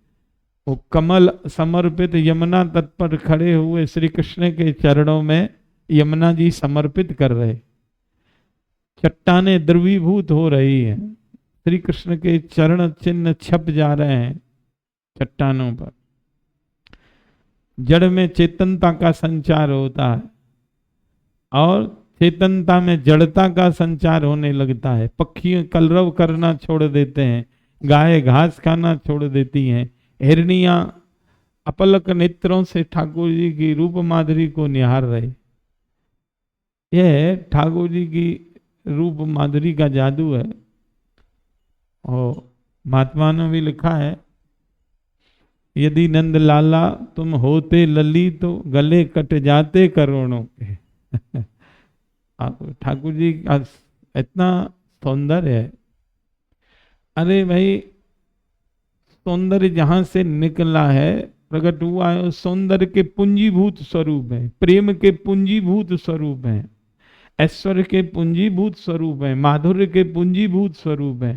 वो कमल समर्पित यमुना तट पर खड़े हुए श्री कृष्ण के चरणों में यमुना जी समर्पित कर रहे। चट्टानें द्रवीभूत हो रही हैं, श्री कृष्ण के चरण चिन्ह छप जा रहे हैं चट्टानों पर। जड़ में चेतनता का संचार होता है और चेतनता में जड़ता का संचार होने लगता है। पक्षी कलरव करना छोड़ देते हैं, गाय घास खाना छोड़ देती हैं, हिरनियां अपलक नेत्रों से ठाकुर जी की रूप माधुरी को निहार रहे। यह ठाकुर जी की रूप माधुरी का जादू है। और महात्मा ने भी लिखा है, यदि नंद लाला तुम होते लली तो गले कट जाते करोड़ों के। ठाकुर जी का इतना सौंदर्य है। अरे भाई, सौंदर्य जहां से निकला है, प्रकट हुआ है, उस सौंदर्य के पूंजीभूत स्वरूप है, प्रेम के पूंजीभूत स्वरूप है, ऐश्वर्य के पूंजीभूत स्वरूप है, माधुर्य के पूंजीभूत स्वरूप है।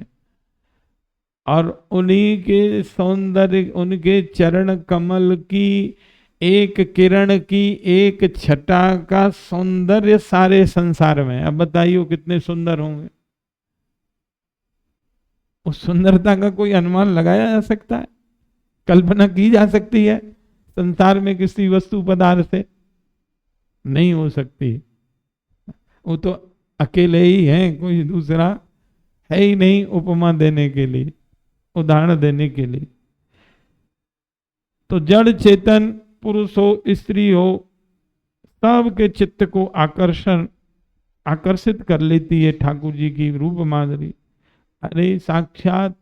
और उन्हीं के सौंदर्य, उनके चरण कमल की एक किरण की एक छटा का सौंदर्य सारे संसार में। अब बताइए कितने सुंदर होंगे। उस सुंदरता का कोई अनुमान लगाया जा सकता है? कल्पना की जा सकती है संसार में किसी वस्तु पदार्थ से? नहीं हो सकती। वो तो अकेले ही हैं, कोई दूसरा है ही नहीं उपमा देने के लिए, उदाहरण देने के लिए। तो जड़ चेतन, पुरुष हो स्त्री हो, सबके चित्त को आकर्षित कर लेती है ठाकुर जी की रूप माधुरी। अरे साक्षात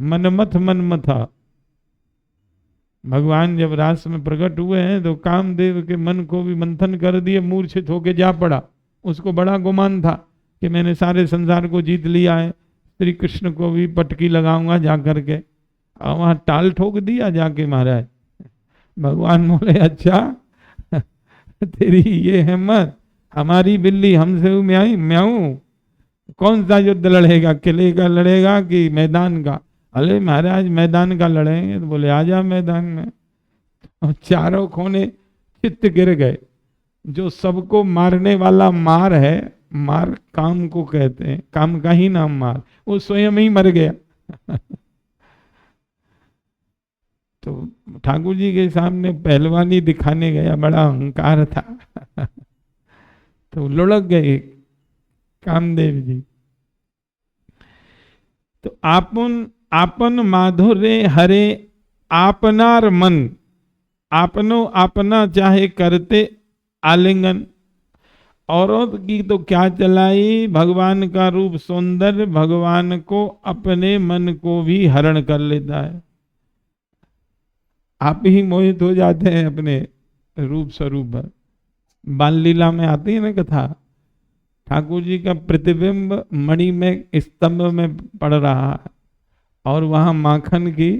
मनमथा भगवान जब रास में प्रकट हुए हैं तो कामदेव के मन को भी मंथन कर दिए, मूर्छित होके जा पड़ा। उसको बड़ा गुमान था कि मैंने सारे संसार को जीत लिया है, श्री कृष्ण को भी पटकी लगाऊंगा जा करके, और वहां टाल ठोक दिया जाके महाराज। भगवान बोले अच्छा तेरी ये हिम्मत, हमारी बिल्ली हमसे म्याऊं, कौन सा युद्ध लड़ेगा, किले का लड़ेगा कि मैदान का? अरे महाराज मैदान का लड़ेंगे। तो बोले आजा मैदान में। और चारों कोने चित्त गिर गए। जो सबको मारने वाला मार है, मार काम को कहते हैं, काम का ही नाम मार, वो स्वयं ही मर गया। तो ठाकुर जी के सामने पहलवानी दिखाने गया, बड़ा अहंकार था। तो लुढ़क गए कामदेव जी। तो आपन माधुर्य हरे आपनार मन, आपनो अपना चाहे करते आलिंगन। औरों की तो क्या चलाई, भगवान का रूप सौंदर्य भगवान को अपने मन को भी हरण कर लेता है। आप ही मोहित हो जाते हैं अपने रूप स्वरूप पर। बाल लीला में आती है ना कथा, ठाकुर जी का प्रतिबिंब मणि में स्तंभ में पड़ रहा है और वहां माखन की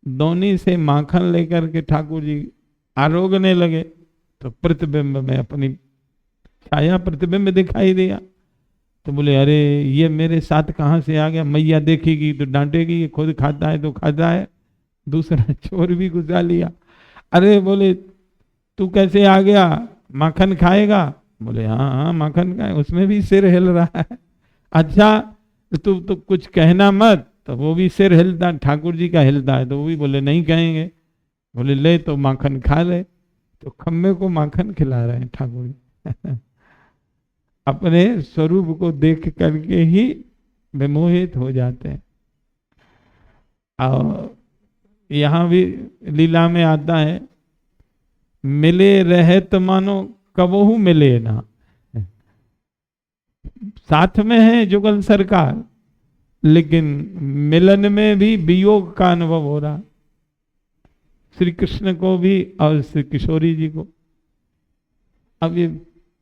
दोनी से माखन लेकर के ठाकुर जी आरोगने लगे, तो प्रतिबिंब में अपनी छाया प्रतिबिंब दिखाई दिया। तो बोले अरे ये मेरे साथ कहाँ से आ गया? मैया देखेगी तो डांटेगी, खुद खाता है तो खाता है, दूसरा चोर भी घुसा लिया। अरे बोले तू कैसे आ गया, माखन खाएगा? बोले हाँ हाँ माखन खाए, उसमें भी सिर हिल रहा है। अच्छा तू तो कुछ कहना मत, तो वो भी सिर हिलता, ठाकुर जी का हिलता है, तो वो भी बोले नहीं कहेंगे। बोले ले तो माखन खा ले। तो खम्बे को माखन खिला रहे हैं ठाकुर जी। अपने स्वरूप को देख करके ही विमोहित हो जाते हैं। और यहाँ भी लीला में आता है, मिले रहे तो मानो कबहू मिले ना। साथ में है जुगल सरकार, लेकिन मिलन में भी वियोग का अनुभव हो रहा, श्री कृष्ण को भी और श्री किशोरी जी को। अब ये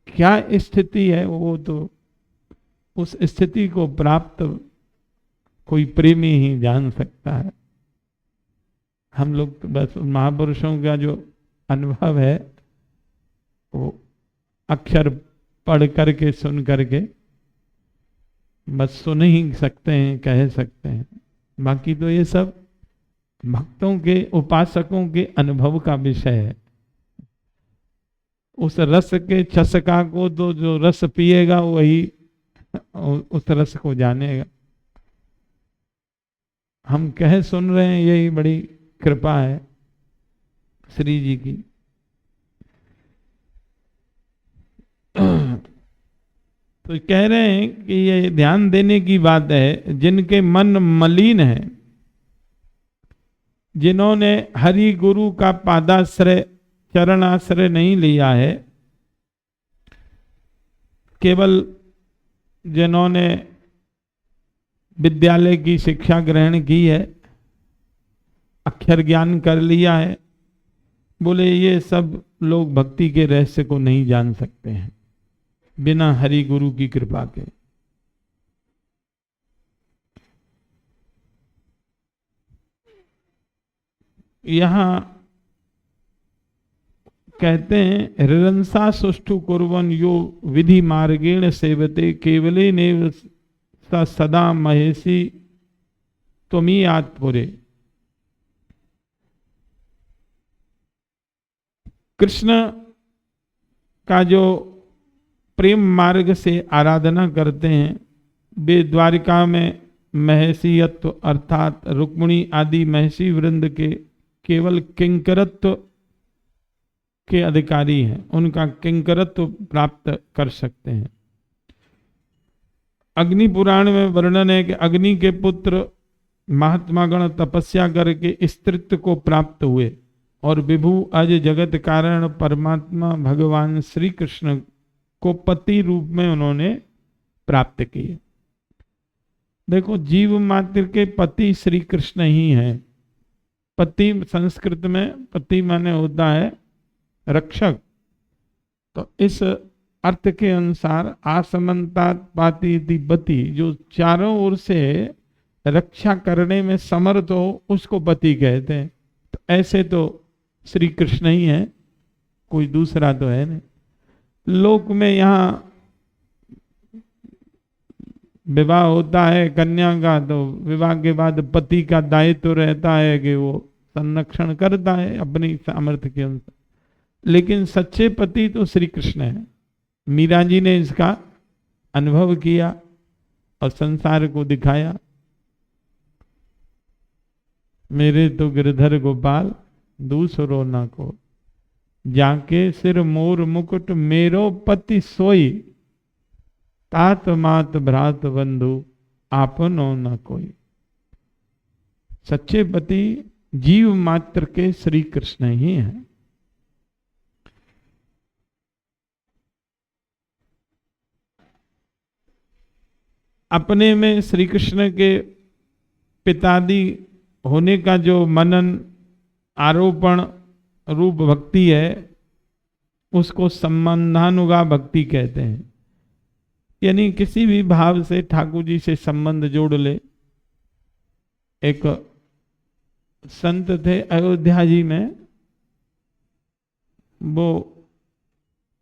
क्या स्थिति है, वो तो उस स्थिति को प्राप्त कोई प्रेमी ही जान सकता है। हम लोग तो बस महापुरुषों का जो अनुभव है वो अक्षर पढ़ करके सुन करके बस सुन ही सकते हैं, कह सकते हैं। बाकी तो ये सब भक्तों के, उपासकों के अनुभव का विषय है। उस रस के चस्का को तो जो रस पिएगा वही उस रस को जानेगा। हम कह सुन रहे हैं, यही बड़ी कृपा है श्री जी की। तो कह रहे हैं कि ये ध्यान देने की बात है, जिनके मन मलिन है, जिन्होंने हरि गुरु का पादाश्रय चरणाश्रय नहीं लिया है, केवल जिन्होंने विद्यालय की शिक्षा ग्रहण की है, अक्षर ज्ञान कर लिया है, बोले ये सब लोग भक्ति के रहस्य को नहीं जान सकते हैं बिना हरि गुरु की कृपा के। यहां कहते हैं हृदंसा सुष्ठु कुर्वन यो विधि मार्गेण सेवते केवले नेव सदा महेशी त्वमीयात्पुरे। कृष्ण का जो प्रेम मार्ग से आराधना करते हैं, वे द्वारिका में महर्षियत्व अर्थात रुक्मिणी आदि महर्षि वृंद के केवल किंकरत्व के अधिकारी हैं, उनका किंकरत्व प्राप्त कर सकते हैं। अग्नि पुराण में वर्णन है कि अग्नि के पुत्र महात्मा गण तपस्या करके स्त्रीत्व को प्राप्त हुए और विभु अज जगत कारण परमात्मा भगवान श्री कृष्ण को पति रूप में उन्होंने प्राप्त किए। देखो, जीव मात्र के पति श्री कृष्ण ही हैं। पति संस्कृत में पति माने होता है रक्षक। तो इस अर्थ के अनुसार आसमंता पाति बति, जो चारों ओर से रक्षा करने में समर्थ हो उसको पति कहते हैं। तो ऐसे तो श्री कृष्ण ही है, कोई दूसरा तो है नहीं। लोक में यहाँ विवाह होता है कन्या का, तो विवाह के बाद पति का दायित्व तो रहता है कि वो संरक्षण करता है अपनी सामर्थ्य के अनुसार, लेकिन सच्चे पति तो श्री कृष्ण है। मीरा जी ने इसका अनुभव किया और संसार को दिखाया। मेरे तो गिरधर गोपाल दूसरो ना को, जाके सिर मोर मुकुट मेरो पति सोई, तात मात भ्रात बंधु आपनो न कोई। सच्चे पति जीव मात्र के श्री कृष्ण ही हैं। अपने में श्री कृष्ण के पितादि होने का जो मनन आरोपण रूप भक्ति है, उसको संबंधानुगा भक्ति कहते हैं। यानी किसी भी भाव से ठाकुर जी से संबंध जोड़ ले। एक संत थे अयोध्या जी में, वो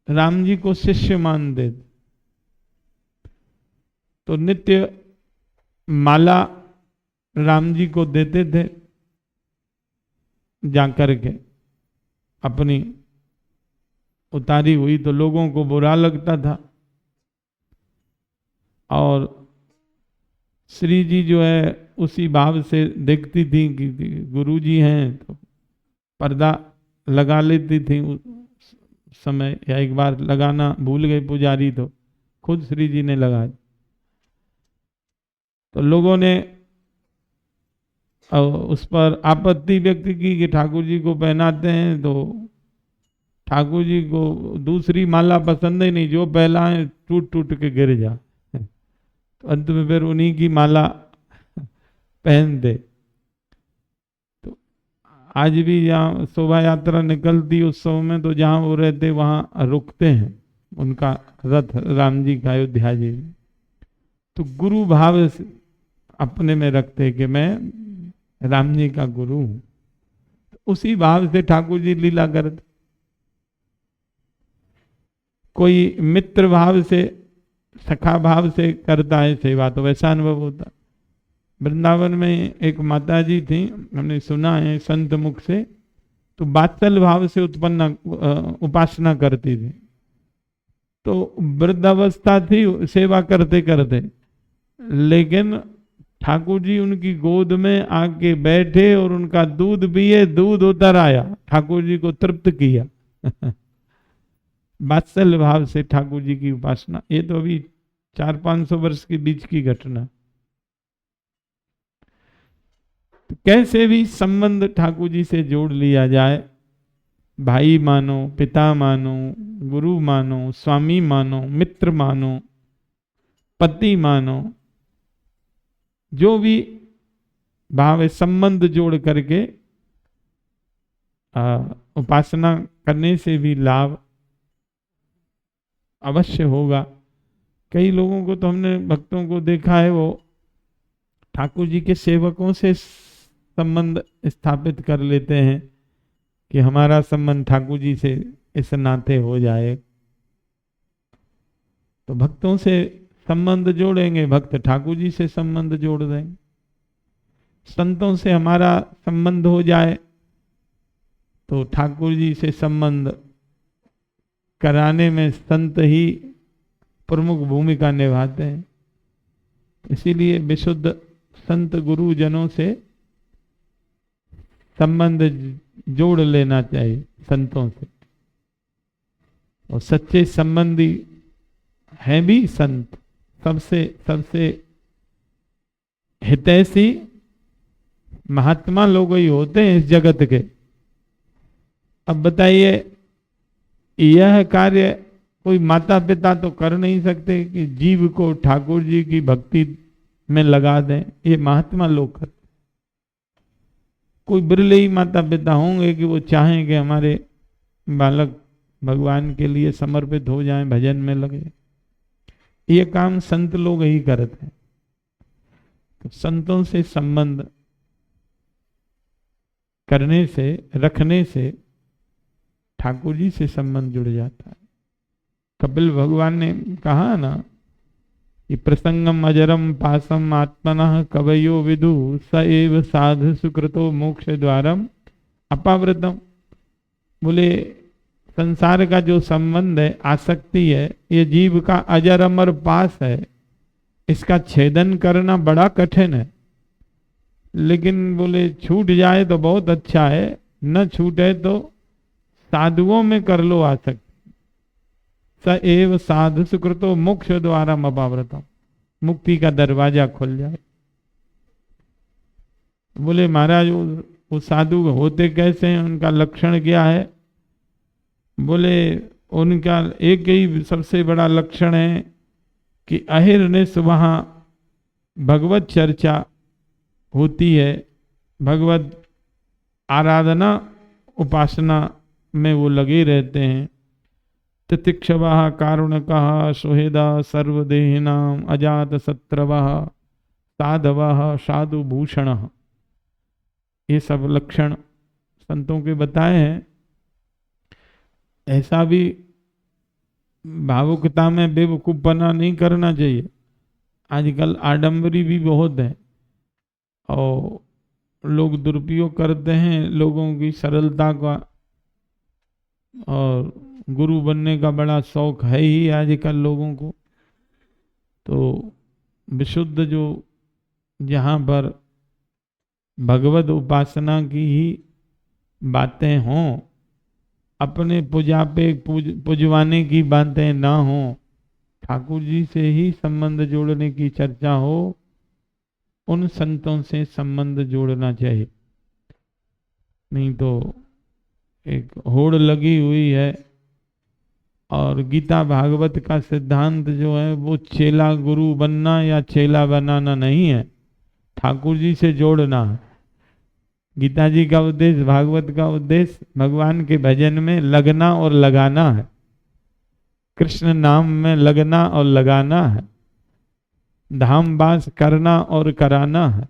राम जी को शिष्य मानते थे, तो नित्य माला राम जी को देते थे जाकर के। अपनी उतारी हुई तो लोगों को बुरा लगता था, और श्री जी जो है उसी भाव से देखती थी कि गुरु जी हैं, तो पर्दा लगा लेती थी उस समय, या एक बार लगाना भूल गए पुजारी तो खुद श्री जी ने लगाया। तो लोगों ने उस पर आपत्ति व्यक्त की कि ठाकुर जी को पहनाते हैं, तो ठाकुर जी को दूसरी माला पसंद ही नहीं, जो पहला है टूट टूट के गिर जा। तो अंत में फिर उन्हीं की माला पहन दे। तो आज भी जहाँ शोभा यात्रा निकलती उत्सव में, तो जहाँ वो रहते वहाँ रुकते हैं, उनका रथ राम जी का अयोध्या जी में। तो गुरु भाव अपने में रखते कि मैं राम जी का गुरु हूं। तो उसी भाव से ठाकुर जी लीला करते। कोई मित्र भाव से, सखा भाव से करता है सेवा, तो वैसा अनुभव होता। वृंदावन में एक माता जी थी, हमने सुना है संत मुख से, तो वात्सल भाव से उत्पन्न उपासना करती थी। तो वृद्धावस्था थी सेवा करते करते, लेकिन ठाकुर जी उनकी गोद में आके बैठे और उनका दूध पिए, दूध उतर आया, ठाकुर जी को तृप्त किया। वात्सल्य भाव से ठाकुर जी की उपासना। ये तो अभी 400-500 वर्ष के बीच की घटना। तो कैसे भी संबंध ठाकुर जी से जोड़ लिया जाए, भाई मानो, पिता मानो, गुरु मानो, स्वामी मानो, मित्र मानो, पति मानो, जो भी भाव है संबंध जोड़ करके उपासना करने से भी लाभ अवश्य होगा। कई लोगों को तो हमने भक्तों को देखा है, वो ठाकुर जी के सेवकों से संबंध स्थापित कर लेते हैं कि हमारा संबंध ठाकुर जी से इस नाते हो जाए। तो भक्तों से संबंध जोड़ेंगे, भक्त ठाकुर जी से संबंध जोड़ देंगे। संतों से हमारा संबंध हो जाए तो ठाकुर जी से संबंध कराने में संत ही प्रमुख भूमिका निभाते हैं। इसीलिए विशुद्ध संत गुरुजनों से संबंध जोड़ लेना चाहिए संतों से। और सच्चे संबंधी हैं भी संत, सबसे हितैषी महात्मा लोग ही होते हैं इस जगत के। अब बताइए, यह कार्य कोई माता पिता तो कर नहीं सकते कि जीव को ठाकुर जी की भक्ति में लगा दें, ये महात्मा लोग करते। कोई बिरले ही माता पिता होंगे कि वो चाहें कि हमारे बालक भगवान के लिए समर्पित हो जाएं, भजन में लगे। ये काम संत लोग ही करते हैं। तो संतों से संबंध करने से, रखने से ठाकुर जी से संबंध जुड़ जाता है। कपिल भगवान ने कहा ना कि प्रसंगम अजरम पासम आत्मनः कवयो विदु स एव साधु सुकृतो मोक्ष द्वारम अपावृतम। बोले संसार का जो संबंध है, आसक्ति है, ये जीव का अजर अमर पास है। इसका छेदन करना बड़ा कठिन है, लेकिन बोले छूट जाए तो बहुत अच्छा है, न छूटे तो साधुओं में कर लो आसक्ति। स एव साधु सुकृतो मोक्ष द्वारा अपावृतम, मुक्ति का दरवाजा खुल जाए। बोले महाराज वो साधु होते कैसे हैं, उनका लक्षण क्या है? बोले उनका एक ही सबसे बड़ा लक्षण है कि अहिर्निश सुबह भगवत चर्चा होती है, भगवत आराधना उपासना में वो लगे रहते हैं। तितिक्षवः कारुणकः सुहृदा सर्वदेहिनां अजात शत्रवः साधवः साधुभूषणः, ये सब लक्षण संतों के बताए हैं। ऐसा भी भावुकता में बेवकूफपना नहीं करना चाहिए। आजकल आडंबरी भी बहुत है और लोग दुरुपयोग करते हैं लोगों की सरलता का, और गुरु बनने का बड़ा शौक है ही आजकल लोगों को। तो विशुद्ध जो जहाँ पर भगवत उपासना की ही बातें हों, अपने पूजा पे पुजवाने की बातें ना हो, ठाकुर जी से ही संबंध जोड़ने की चर्चा हो, उन संतों से संबंध जोड़ना चाहिए। नहीं तो एक होड़ लगी हुई है। और गीता भागवत का सिद्धांत जो है वो चेला गुरु बनना या चेला बनाना नहीं है, ठाकुर जी से जोड़ना है। गीता जी का उद्देश्य, भागवत का उद्देश्य भगवान के भजन में लगना और लगाना है, कृष्ण नाम में लगना और लगाना है, धाम वास करना और कराना है,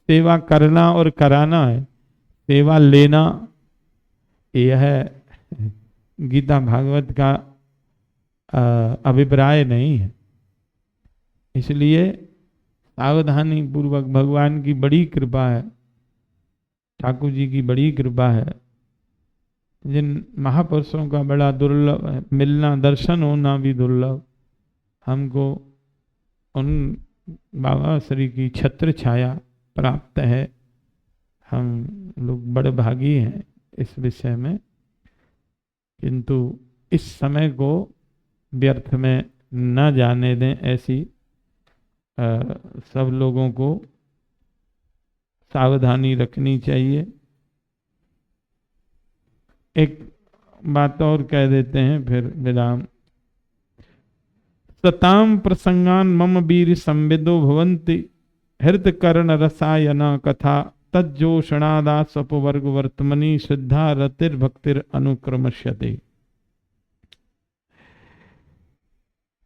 सेवा करना और कराना है, सेवा लेना। यह है गीता भागवत का अभिप्राय नहीं है। इसलिए सावधानी पूर्वक, भगवान की बड़ी कृपा है, ठाकुर जी की बड़ी कृपा है। जिन महापुरुषों का बड़ा दुर्लभ है, मिलना, दर्शन होना भी दुर्लभ। हमको उन बाबा श्री की छत्र छाया प्राप्त है। हम लोग बड़े भागी हैं इस विषय में, किंतु इस समय को व्यर्थ में न जाने दें। ऐसी सब लोगों को सावधानी रखनी चाहिए। एक बात और कह देते हैं फिर विराम। सताम प्रसंगान मम वीर संविदो भवन्ति हृत कर्ण रसायना कथा तज्जोषणादा स्वपवर्ग वर्तमनी सिद्धा रतिर भक्तिर अनुक्रमश्यते।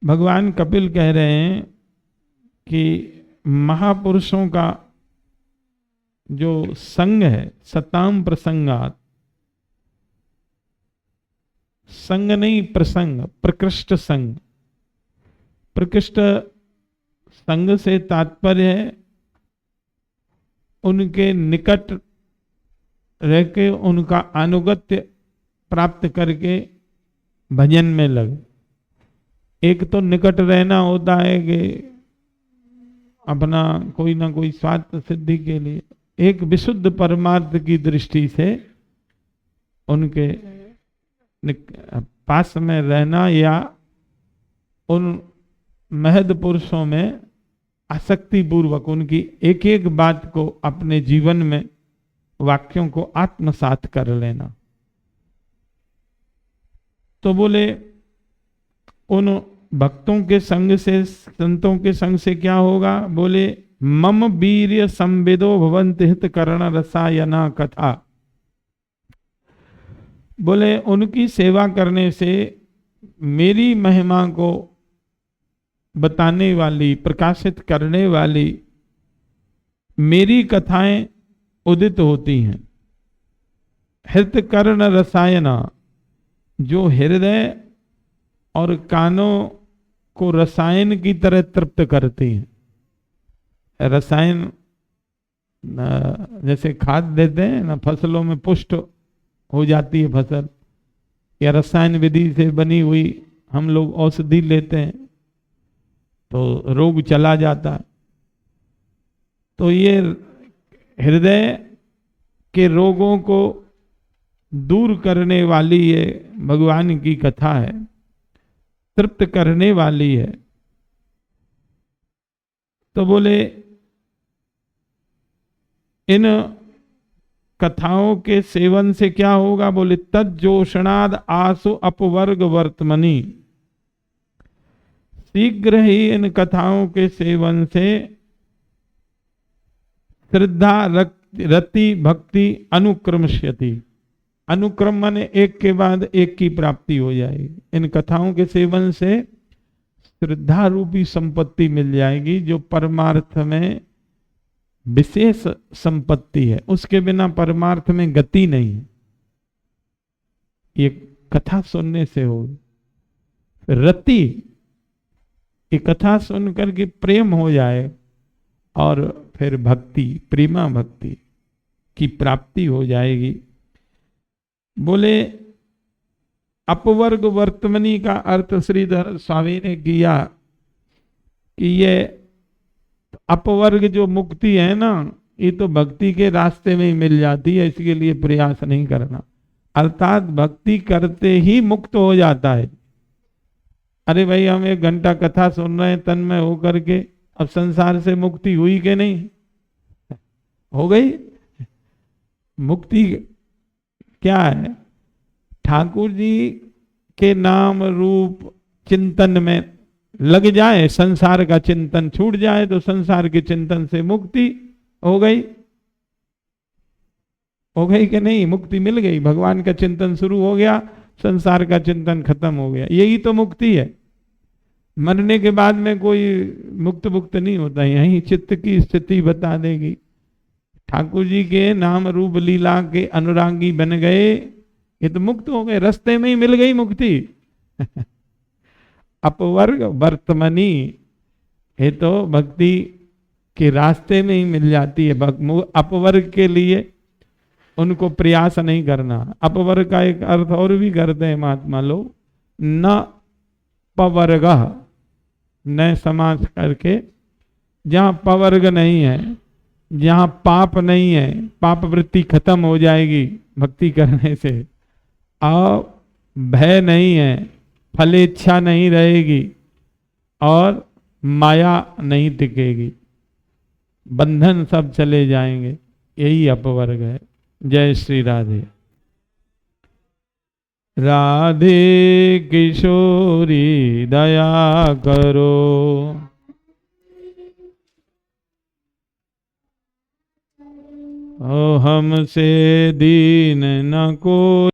भगवान कपिल कह रहे हैं कि महापुरुषों का जो संग है, सताम प्रसंगात, संग नहीं प्रसंग, प्रकृष्ट संग। प्रकृष्ट संग से तात्पर्य है उनके निकट रह के उनका अनुगत्य प्राप्त करके भजन में लगे। एक तो निकट रहना होता है कि अपना कोई ना कोई स्वार्थ सिद्धि के लिए, एक विशुद्ध परमार्थ की दृष्टि से उनके पास में रहना या उन महद पुरुषों में आसक्ति पूर्वक उनकी एक एक बात को अपने जीवन में वाक्यों को आत्मसात कर लेना। तो बोले उन भक्तों के संग से, संतों के संग से क्या होगा? बोले मम वीर्य संविदो भवन्ति हित करण रसायना कथा। बोले उनकी सेवा करने से मेरी महिमा को बताने वाली, प्रकाशित करने वाली मेरी कथाएं उदित होती हैं। हित कर्ण रसायना, जो हृदय और कानों को रसायन की तरह तृप्त करती हैं। रसायन जैसे खाद देते हैं ना, फसलों में पुष्ट हो जाती है फसल, या रसायन विधि से बनी हुई हम लोग औषधि लेते हैं तो रोग चला जाता है। तो ये हृदय के रोगों को दूर करने वाली ये भगवान की कथा है, तृप्त करने वाली है। तो बोले इन कथाओं के सेवन से क्या होगा? बोले तज्जोषणाद आसु अपवर्ग वर्तमनी। शीघ्र ही इन कथाओं के सेवन से श्रद्धा रति भक्ति अनुक्रमश्यति। अनुक्रम माने एक के बाद एक की प्राप्ति हो जाएगी। इन कथाओं के सेवन से श्रद्धा रूपी संपत्ति मिल जाएगी, जो परमार्थ में विशेष संपत्ति है। उसके बिना परमार्थ में गति नहीं है। ये कथा सुनने से हो। रति, ये कथा सुनकर के प्रेम हो जाए और फिर भक्ति, प्रेमा भक्ति की प्राप्ति हो जाएगी। बोले अपवर्ग वर्तमनी का अर्थ श्रीधर स्वामी ने किया कि ये अपवर्ग जो मुक्ति है ना, ये तो भक्ति के रास्ते में ही मिल जाती है, इसके लिए प्रयास नहीं करना। अर्थात भक्ति करते ही मुक्त हो जाता है। अरे भाई हम 1 घंटा कथा सुन रहे हैं तन्मय होकर के, अब संसार से मुक्ति हुई कि नहीं? हो गई। मुक्ति क्या है? ठाकुर जी के नाम रूप चिंतन में लग जाए, संसार का चिंतन छूट जाए तो संसार के चिंतन से मुक्ति हो गई। हो गई कि नहीं? मुक्ति मिल गई। भगवान का चिंतन शुरू हो गया, संसार का चिंतन खत्म हो गया। यही तो मुक्ति है। मरने के बाद में कोई मुक्त मुक्त नहीं होता, यही चित्त की स्थिति बता देगी। ठाकुर जी के नाम रूप लीला के अनुरागी बन गए, ये तो मुक्त हो गए, रास्ते में ही मिल गई मुक्ति। अपवर्ग वर्तमनी, ये तो भक्ति के रास्ते में ही मिल जाती है। अपवर्ग के लिए उनको प्रयास नहीं करना। अपवर्ग का एक अर्थ और भी करते हैं महात्मा लोग, न पवर्ग, न समास करके, जहां पवर्ग नहीं है, जहां पाप नहीं है, पाप वृत्ति खत्म हो जाएगी भक्ति करने से, और भय नहीं है, फलेच्छा नहीं रहेगी और माया नहीं टिकेगी, बंधन सब चले जाएंगे। यही अपवर्ग है। जय श्री राधे। राधे किशोरी दया करो, ओ हमसे दीन न को।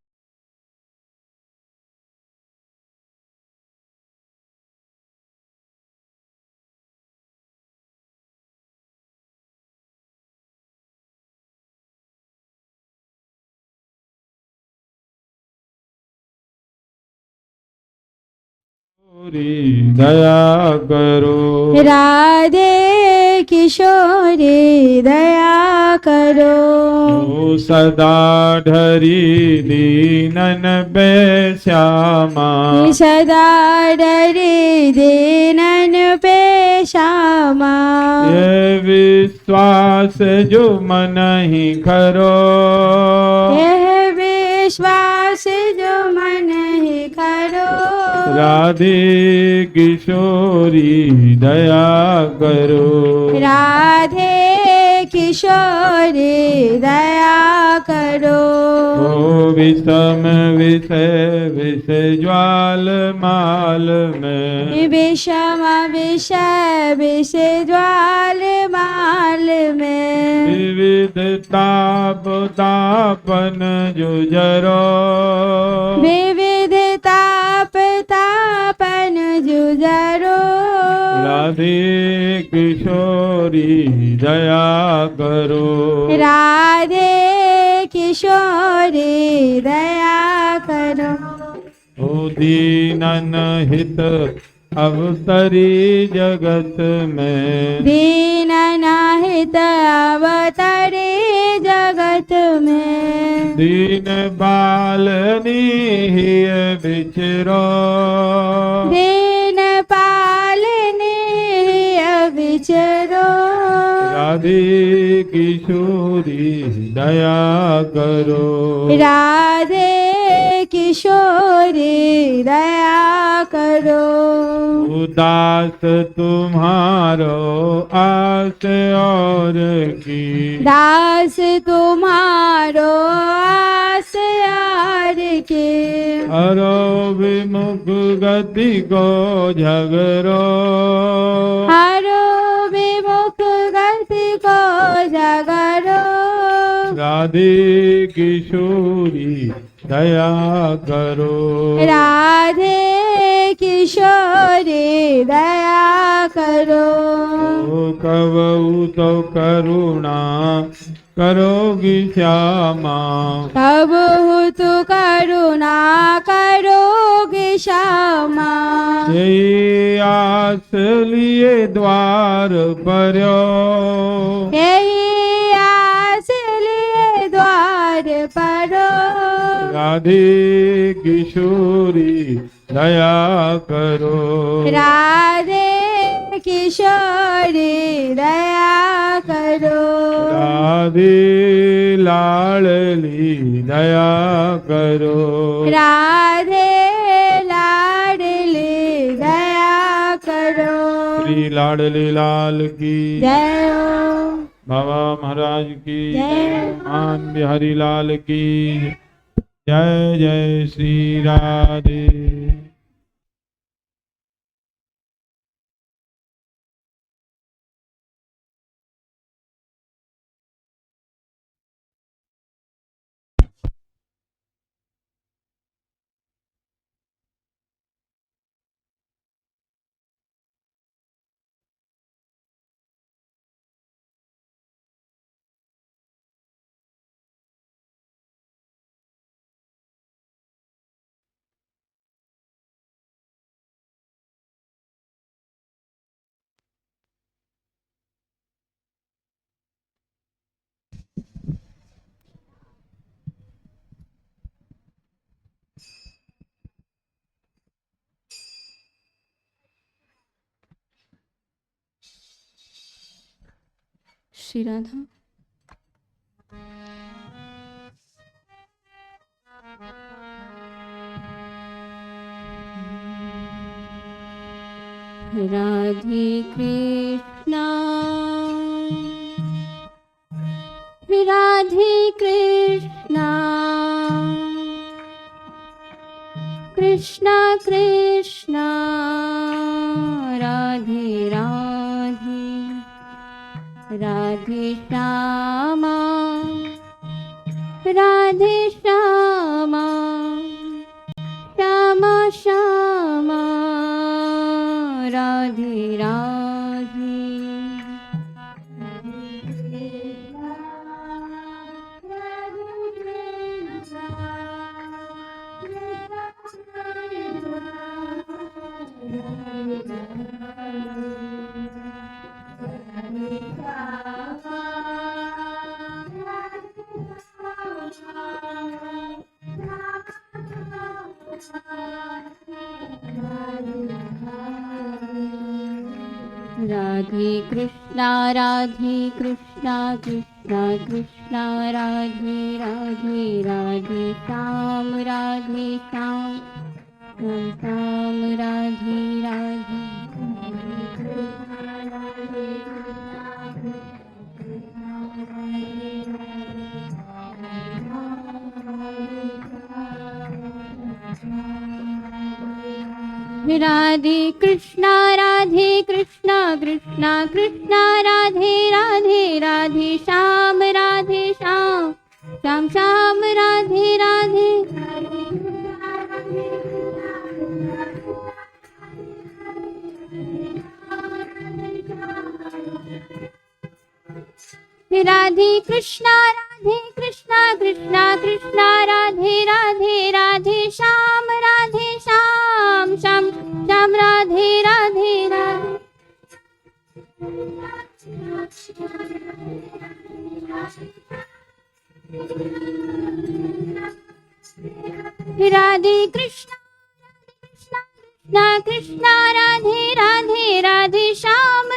दया करो, राधे किशोरी दया करो। सदा ढरी दीनन पे श्यामा, सदा डरे दीनन पे श्यामा। ये विश्वास जो मन ही खरो, यह विश्वास जो मन ही करो। राधे किशोरी दया करो। राधे किशोरी दया करो। ओ विषम विषय विष ज्वाल माल में, विषम विष विष ज्वाल माल में। विविध ताप तापन जुझरो, विविध ताप तापन जुझरो। राधे किशोरी दया करो। राधे किशोरी दया करो। ओ दीनन हित अवतरी जगत में, दीन नाहित अवतरे जगत में। दीन बालनी विचरो, दीन पालने विचरो। राधे किशोरी दया करो। राधे किशोरी दया करो। उदास तुम्हारो आस और की, दास तुम्हारो आस यार के। हरो विमुख गति को झगरो, हरो विमुख गति को झगरो। राधे किशोरी दया करो। राधे किशोरी दया करो। कबहू तो करुणा करोगी श्यामा, कब तू करुणा करोगे श्यामा। यही आस लिए द्वार पर्यो, यही आस लिए द्वार परो। राधे किशोरी दया करो। राधे किशोरी दया करो। राधे लाडली दया करो। राधे लाडली दया करो। श्री लाडली लाल की जय हो। बाबा महाराज की जय। मान बिहारी लाल की जय। जय श्री राधे। श्री राधा। राधे कृष्णा राधे कृष्णा कृष्णा कृष्णा राधे राधे राधे श्यामा राधे श्यामा श्यामा श्यामा राधे राधे राधे कृष्णा कृष्णा कृष्णा राधे राधे राधे श्याम राधे श्याम श्याम राधे राधे राधे कृष्णा कृष्णा कृष्णा राधे राधे राधे श्याम श्याम श्याम राधे राधे राधे कृष्णा कृष्णा कृष्णा राधे राधे राधे श्याम श्याम श्याम राधे राधे राधे राधे कृष्णा कृष्णा राधे राधे राधे श्याम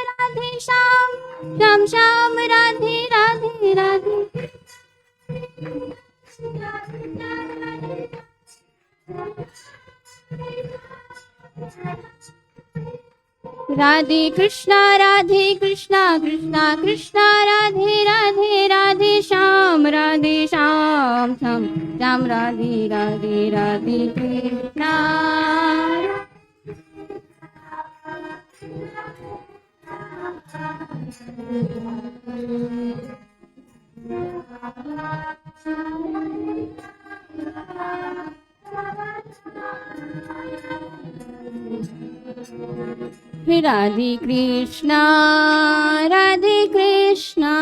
श्याम श्याम राधे राधे राधे राधे कृष्णा कृष्णा राधे राधे राधे श्याम श्याम श्याम राधे राधे राधे कृष्णा राधे कृष्णा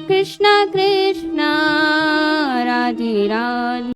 कृष्णा कृष्णा राधे राधे